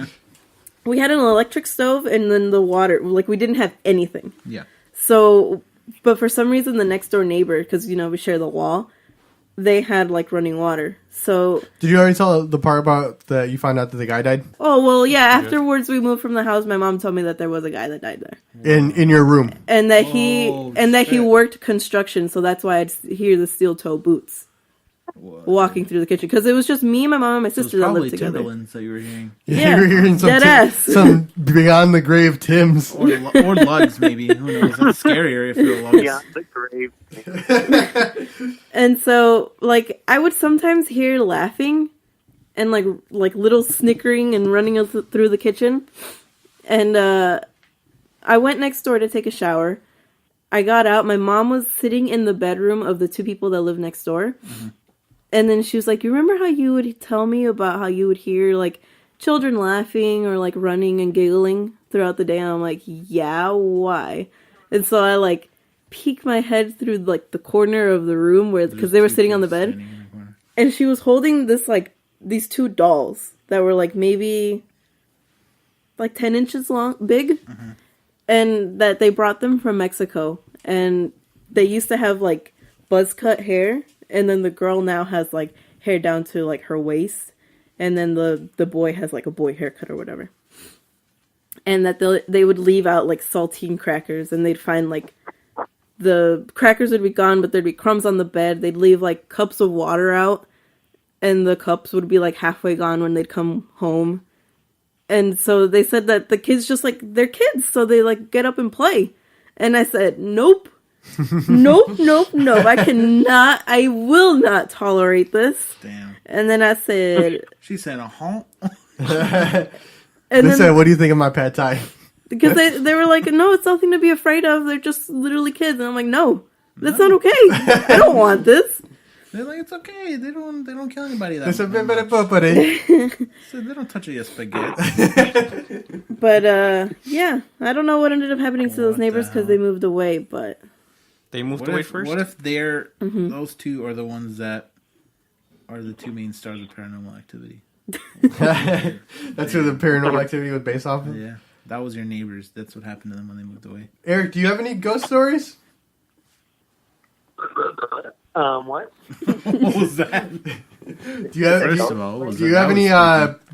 we had an electric stove, and then the water, like we didn't have anything. Yeah. So, but for some reason, the next door neighbor, because, you know, we share the wall, they had, like, running water. So... Did you already tell the part about that you found out that the guy died? Oh, well, yeah, afterwards we moved from the house, my mom told me that there was a guy that died there. In your room? And that he worked construction, so that's why I'd hear the steel toe boots. Walking through the kitchen, because it was just me, my mom, and my sister that lived together. Timberlands that you were hearing. Yeah, you were hearing some beyond the grave Tims. Or lugs, maybe. Who knows? That's scarier if you're lugs. Yeah, the grave. And so, like, I would sometimes hear laughing and, like little snickering and running through the kitchen. And I went next door to take a shower. I got out. My mom was sitting in the bedroom of the two people that live next door. Mm-hmm. And then she was like, "You remember how you would tell me about how you would hear, like, children laughing or, like, running and giggling throughout the day?" And I'm like, "Yeah, why?" And so I, like, peek my head through, like, the corner of the room because they were sitting on the bed. And she was holding this, like, these two dolls that were, like, maybe, like, 10 inches big. Mm-hmm. And that they brought them from Mexico. And they used to have, like, buzz cut hair. And then the girl now has, like, hair down to, like, her waist. And then the boy has, like, a boy haircut or whatever. And that they would leave out, like, saltine crackers. And they'd find, like, the crackers would be gone, but there'd be crumbs on the bed. They'd leave, like, cups of water out. And the cups would be, like, halfway gone when they'd come home. And so they said that the kids just, like, they're kids. So they, like, get up and play. And I said, nope. Nope. I will not tolerate this. Damn. And then I said... She said, and they said, "What do you think of my pad thai?" Because they were like, "No, it's nothing to be afraid of. They're just literally kids." And I'm like, "No, that's not okay. I don't want this." They're like, "It's okay. They don't kill anybody that So they don't touch your spaghetti." But, yeah. I don't know what ended up happening to those neighbors because they moved away, but... They moved away first? What if those two are the ones that are the two main stars of Paranormal Activity? That's who the Paranormal Activity was based off of? Yeah. That was your neighbors. That's what happened to them when they moved away. Eric, do you have any ghost stories? What? What was that? Do you have, First of all, do you have any,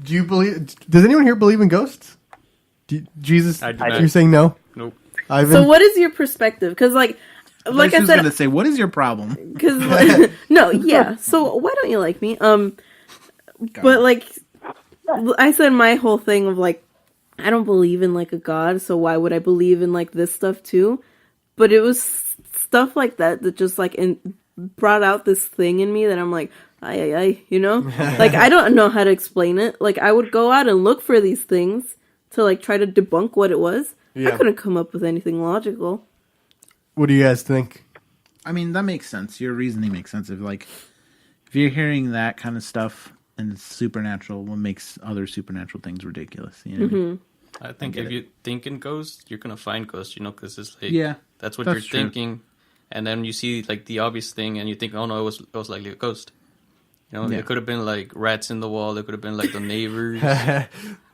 do you believe, does anyone here believe in ghosts? Jesus, I do not. you're saying no? Nope. Ivan? So what is your perspective? Because, like I was said... going to say, what is your problem? Because, no, yeah. So why don't you like me? But, like, I said my whole thing of, like, I don't believe in, like, a god, so why would I believe in, like, this stuff, too? But it was stuff like that just, like, brought out this thing in me that I'm like, ay, you know? Like, I don't know how to explain it. Like, I would go out and look for these things to, like, try to debunk what it was. Yeah. I couldn't come up with anything logical. What do you guys think? I mean, that makes sense. Your reasoning makes sense. If you're hearing that kind of stuff and it's supernatural, what makes other supernatural things ridiculous? You know what I mean? I think if you're thinking ghosts, you're going to find ghosts, you know, because it's like, that's what that's you're true. thinking. And then you see, like, the obvious thing, and you think, oh, no, it was likely a ghost. You know, it could have been, like, rats in the wall. It could have been, like, the neighbors.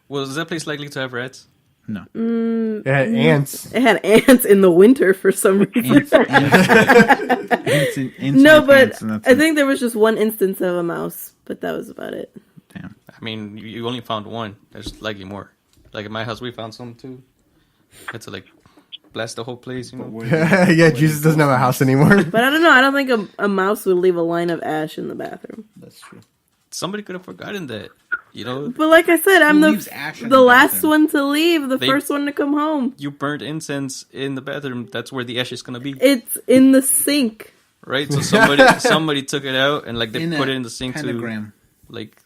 Was that place likely to have rats? No. It had ants. It had ants in the winter for some reason. No, but I think there was just one instance of a mouse, but that was about it. Damn. I mean, you only found one. There's likely more. Like, at my house, we found some, too. Had to, like, blast the whole place, you know? Yeah, Jesus doesn't have a house anymore. But I don't know. I don't think a mouse would leave a line of ash in the bathroom. That's true. Somebody could have forgotten that, you know? But like I said, I'm the last bathroom? one to leave, the first one to come home. You burnt incense in the bathroom. That's where the ash is going to be. It's in the sink. Right? So somebody took it out and, like, they put it in the sink pentagram. to... Like,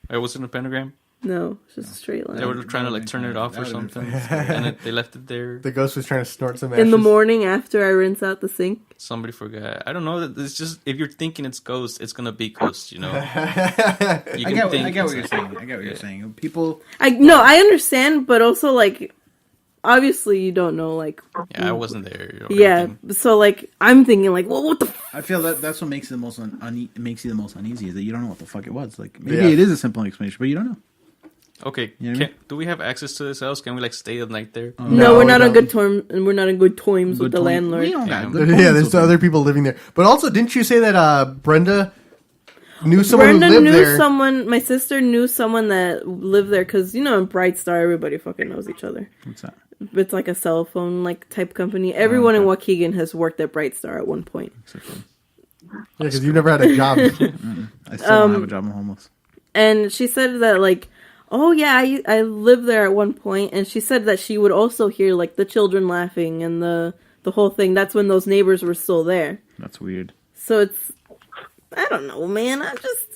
was it a pentagram? No, it's just a straight line. They were trying to like turn it off or something, and they left it there. The ghost was trying to snort some ashes. In the morning after I rinse out the sink. Somebody forgot. I don't know. It's just if you're thinking it's ghost, it's gonna be ghost. You know. I get what you're saying. I get what you're saying. People. I understand, but also like, obviously you don't know like. Yeah, I wasn't there. Yeah, so like I'm thinking like, well, what the. I feel that's what makes it the most makes you the most uneasy is that you don't know what the fuck it was. Like maybe it is a simple explanation, but you don't know. Okay, You know what I mean? do we have access to this house? Can we like stay the night there? No, we're not on good terms, and we're not in good times with the landlord. We don't got Yeah. good Yeah, points there's with them. other people living there. But also, didn't you say that Brenda knew someone Brenda who lived knew there? someone. My sister knew someone that lived there because in Bright Star, everybody fucking knows each other. What's that? It's like a cell phone like type company. Everyone in Waukegan has worked at Bright Star at one point. Yeah, because you never had a job. I still don't have a job. I'm homeless. And she said that like, oh yeah, I lived there at one point, and she said that she would also hear like the children laughing and the whole thing. That's when those neighbors were still there. That's weird. So it's, I don't know, man. I'm just.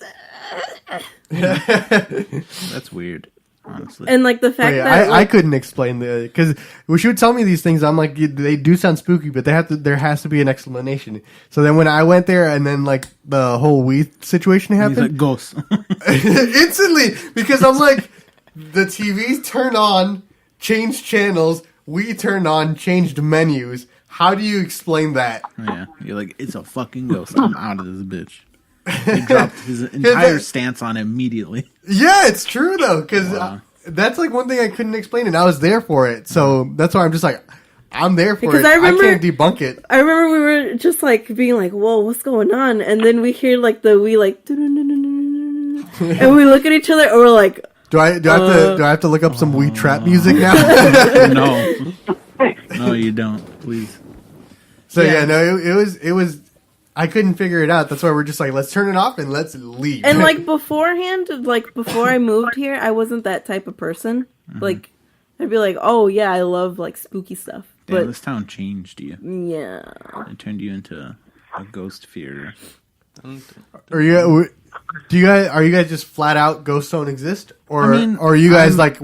That's weird. Honestly. And like the fact that I couldn't explain because when she would tell me these things, I'm like, they do sound spooky, but there has to be an explanation. So then when I went there, and then like the whole weed situation He's happened, like ghosts. instantly, because I'm like, the TVs turn on, change channels, we turn on, changed menus. How do you explain that? Yeah, you're like, it's a fucking ghost. I'm out of this bitch. He dropped his entire stance on it immediately. Yeah, it's true though, because that's like one thing I couldn't explain, and I was there for it. So that's why I'm just like, I'm there for Because it. I can't debunk it. I remember we were just like being like, "Whoa, what's going on?" And then we hear like and we look at each other, and we're like, Do I have to look up some weed trap music now? No, you don't. Please. So yeah, no, it was. I couldn't figure it out. That's why we're just like, let's turn it off and let's leave. and like beforehand, like before I moved here, I wasn't that type of person. Like, I'd be like, "Oh yeah, I love like spooky stuff," Damn, but this town changed you. yeah. It turned you into a ghost fearer. are you guys just flat out ghosts don't exist, or I mean, or are you guys like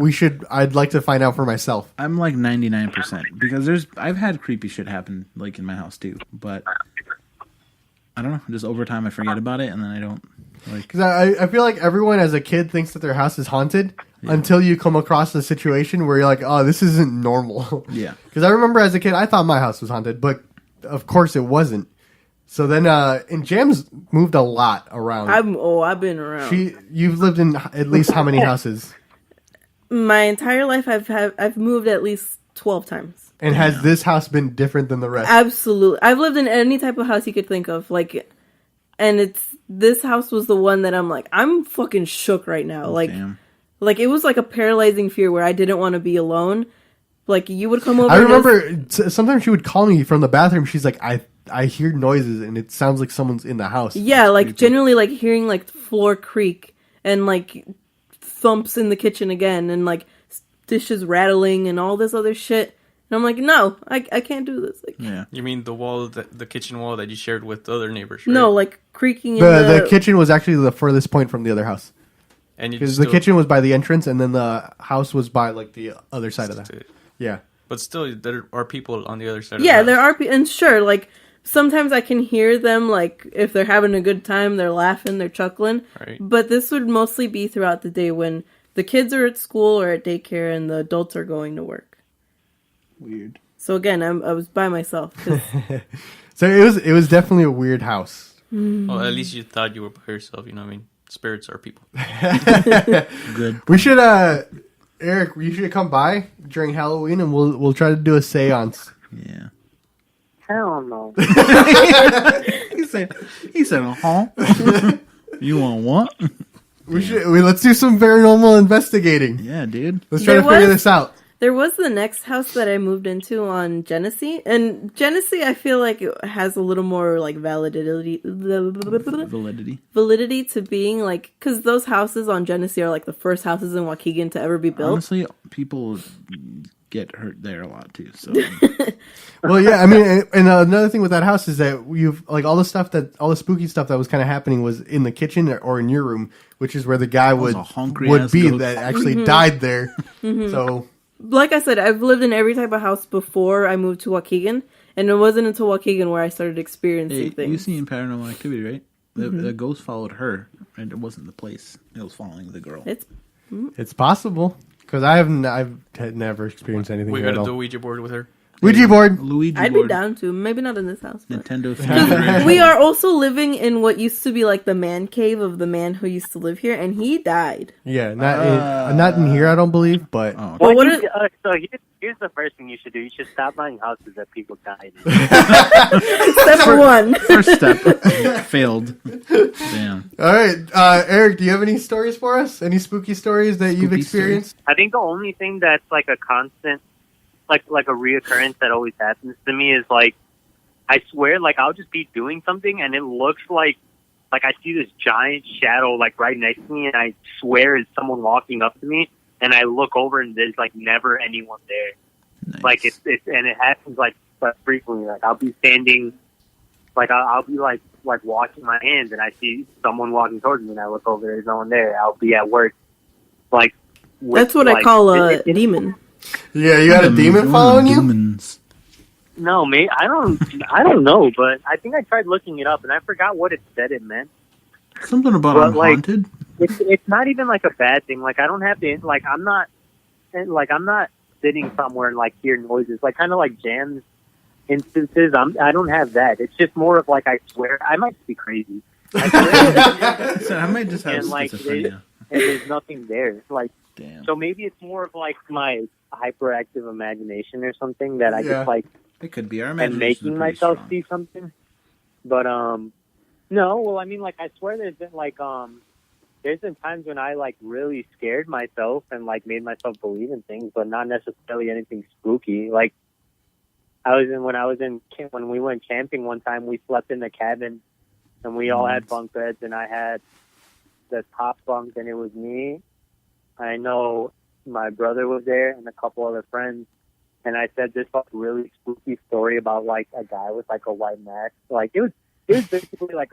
I'd like to find out for myself. I'm like 99% because I've had creepy shit happen like in my house too, but I don't know. Just over time, I forget about it, and then I don't like. Because I feel like everyone as a kid thinks that their house is haunted until you come across a situation where you're like, oh, this isn't normal. Yeah. Because I remember as a kid, I thought my house was haunted, but of course it wasn't. So then, and Jam's moved a lot around. I've been around. You've lived in at least how many houses? My entire life, I've moved at least 12 times. And has this house been different than the rest? Absolutely. I've lived in any type of house you could think of. Like, and this house was the one that I'm like, I'm fucking shook right now. Like, Damn. like it was like a paralyzing fear where I didn't want to be alone. Like, you would come over. I remember sometimes she would call me from the bathroom. She's like, I hear noises and it sounds like someone's in the house. Yeah, like generally like hearing like floor creak and like thumps in the kitchen again and like dishes rattling and all this other shit. And I'm like, no, I can't do this. Like, Yeah. You mean the kitchen wall that you shared with the other neighbors, right? no, like creaking in The kitchen was actually the furthest point from the other house. And you Because still, the kitchen was by the entrance and then the house was by like the other side of the house. Yeah. But still, there are people on the other side. yeah, of the there house. are, and sure, like sometimes I can hear them, like if they're having a good time, they're laughing, they're chuckling. Right. But this would mostly be throughout the day when the kids are at school or at daycare and the adults are going to work. Weird. So again, I was by myself. 'Cause So it was definitely a weird house. Well, at least you thought you were by yourself. You know what I mean? Spirits are people. Good. We should Eric, you should come by during Halloween and we'll try to do a seance. Yeah. Hell no. He said, huh? You want what? Let's do some paranormal investigating. Yeah, dude. Let's try There to figure was- this out. There was the next house that I moved into on Genesee, and Genesee I feel like it has a little more like validity to being like, because those houses on Genesee are like the first houses in Waukegan to ever be built. Honestly, people get hurt there a lot too. So Well, yeah, I mean, and another thing with that house is that you've like all the spooky stuff that was kind of happening was in the kitchen or in your room, which is where the guy would be ghost. that actually died there. So, like I said, I've lived in every type of house before I moved to Waukegan, and it wasn't until Waukegan where I started experiencing things. You've seen Paranormal Activity, right? The ghost followed her, and it wasn't the place; it was following the girl. it's possible because I've never experienced anything. We at gotta all. do a Ouija board with her. Ouija board. Luigi I'd board, be down to. Maybe not in this house. But. Nintendo 3DS. We are also living in what used to be like the man cave of the man who used to live here, and he died. Yeah, not in here, I don't believe, but Oh, Well, what So here's the first thing you should do. You should stop buying houses that people died in. Step one. first step failed. Damn. all right, Eric, do you have any stories for us? Any spooky stories that you've Spooky experienced? I think the only thing that's like a constant, like a reoccurrence that always happens to me is like, I swear, like I'll just be doing something and it looks like I see this giant shadow like right next to me, and I swear it's someone walking up to me, and I look over and there's like never anyone there. Nice. Like it's and it happens like frequently. Like I'll be standing, like I'll be like washing my hands, and I see someone walking towards me, and I look over, there's no one there. I'll be at work, like That's what I call a demon. Yeah, you got a demon following you? Demons. No, mate, I don't know, but I think I tried looking it up and I forgot what it said it meant. Something about But, like, haunted. It's not even like a bad thing. Like I don't have to. Like I'm not sitting somewhere and like hear noises. Like kind of like jams instances. I don't have that. It's just more of like I swear I might be crazy. I swear, So I might just have and like schizophrenia. and there's nothing there. Like Damn. so maybe it's more of like my hyperactive imagination or something that I Yeah. just like. It could be our And imagination. making myself see something. But no, well I mean like I swear there's been times when I like really scared myself and like made myself believe in things, but not necessarily anything spooky. Like when we went camping one time, we slept in the cabin and we all had bunk beds, and I had the top bunk and it was me. I know my brother was there and a couple other friends. And I said this like really spooky story about like a guy with like a white mask. Like it was basically like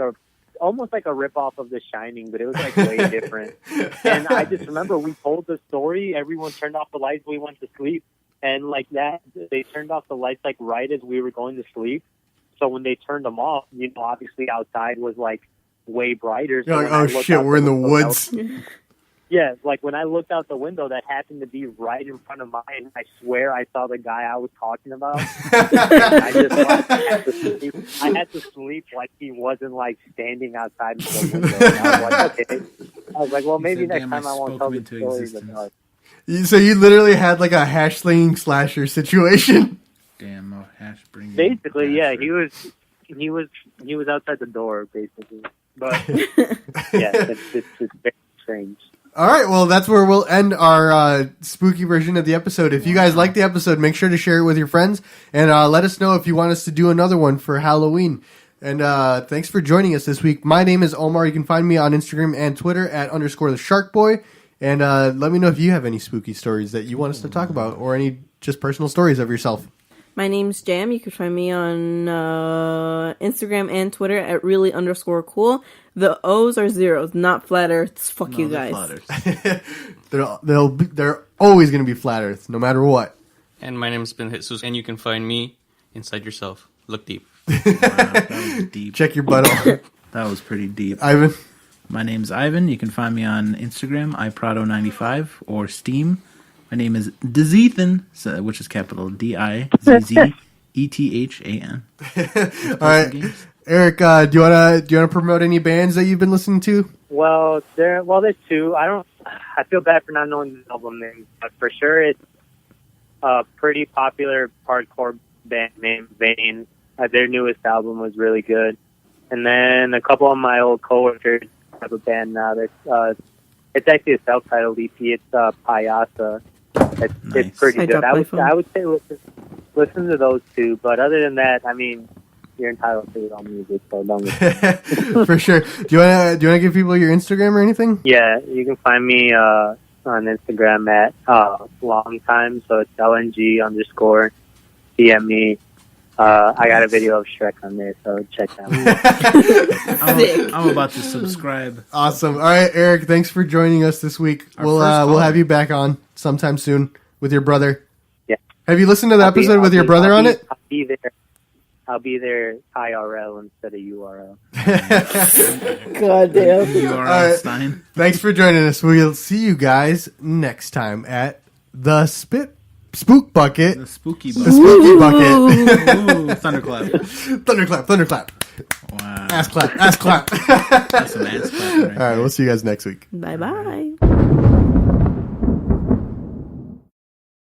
almost like a ripoff of The Shining, but it was like way different. And I just remember we told the story. Everyone turned off the lights. We went to sleep, and like that, they turned off the lights like right as we were going to sleep. So when they turned them off, you know, obviously outside was like way brighter. So You're like, oh shit, we're in the woods. Yeah, like when I looked out the window, that happened to be right in front of mine. I swear I saw the guy I was talking about. I just like, I had to sleep like he wasn't like standing outside in the window. And I was like, okay. I was like, well, maybe said, next "Damn, time I won't spoke tell me the into story. But existence." no. So you literally had like a hash slinging slasher situation. Damn, a hash bringing. Basically, yeah, bastard. he was outside the door, basically. But yeah, it's very strange. All right, well, that's where we'll end our spooky version of the episode. If you guys like the episode, make sure to share it with your friends, and let us know if you want us to do another one for Halloween. And thanks for joining us this week. My name is Omar. You can find me on Instagram and Twitter at _the_sharkboy. And let me know if you have any spooky stories that you want us to talk about, or any just personal stories of yourself. My name's Jam. You can find me on Instagram and Twitter at really_cool. The O's are zeros, not flat earths. Fuck you guys. They're always going to be flat Earth, no matter what. And my name's Ben Jesus, and you can find me inside yourself. Look deep. Wow, that was deep. Check your butt out. That was pretty deep. Ivan? My name's Ivan. You can find me on Instagram, iPrado95, or Steam. My name is Dizzethan, which is capital DIZZETHAN. All right, Eric, do you wanna promote any bands that you've been listening to? Well, there's two. I feel bad for not knowing the album names, but for sure it's a pretty popular hardcore band named Vane. Their newest album was really good. And then a couple of my old coworkers have a band now. It's actually a self-titled EP. It's Payasa. It's pretty good. I would say listen to those two. But other than that, I mean, you're entitled to your own music, so don't listen. For sure. Do you wanna give people your Instagram or anything? Yeah, you can find me on Instagram at long time. So it's LNG_. DM me. I got a video of Shrek on there, so check that out. I'm about to subscribe. Awesome. All right, Eric, thanks for joining us this week. We'll have you back on sometime soon with your brother. Yeah. Have you listened to the episode with your brother on it? I'll be there. I'll be there IRL instead of URL. God damn. You are All right. Stein. Thanks for joining us. We'll see you guys next time at the Spook Bucket. The spooky The bucket. Spooky Bucket. Ooh, thunderclap. Thunderclap, thunderclap. Wow. Ass clap, ass clap. That's some ass clapping right All right, we'll see you guys next week. Bye bye.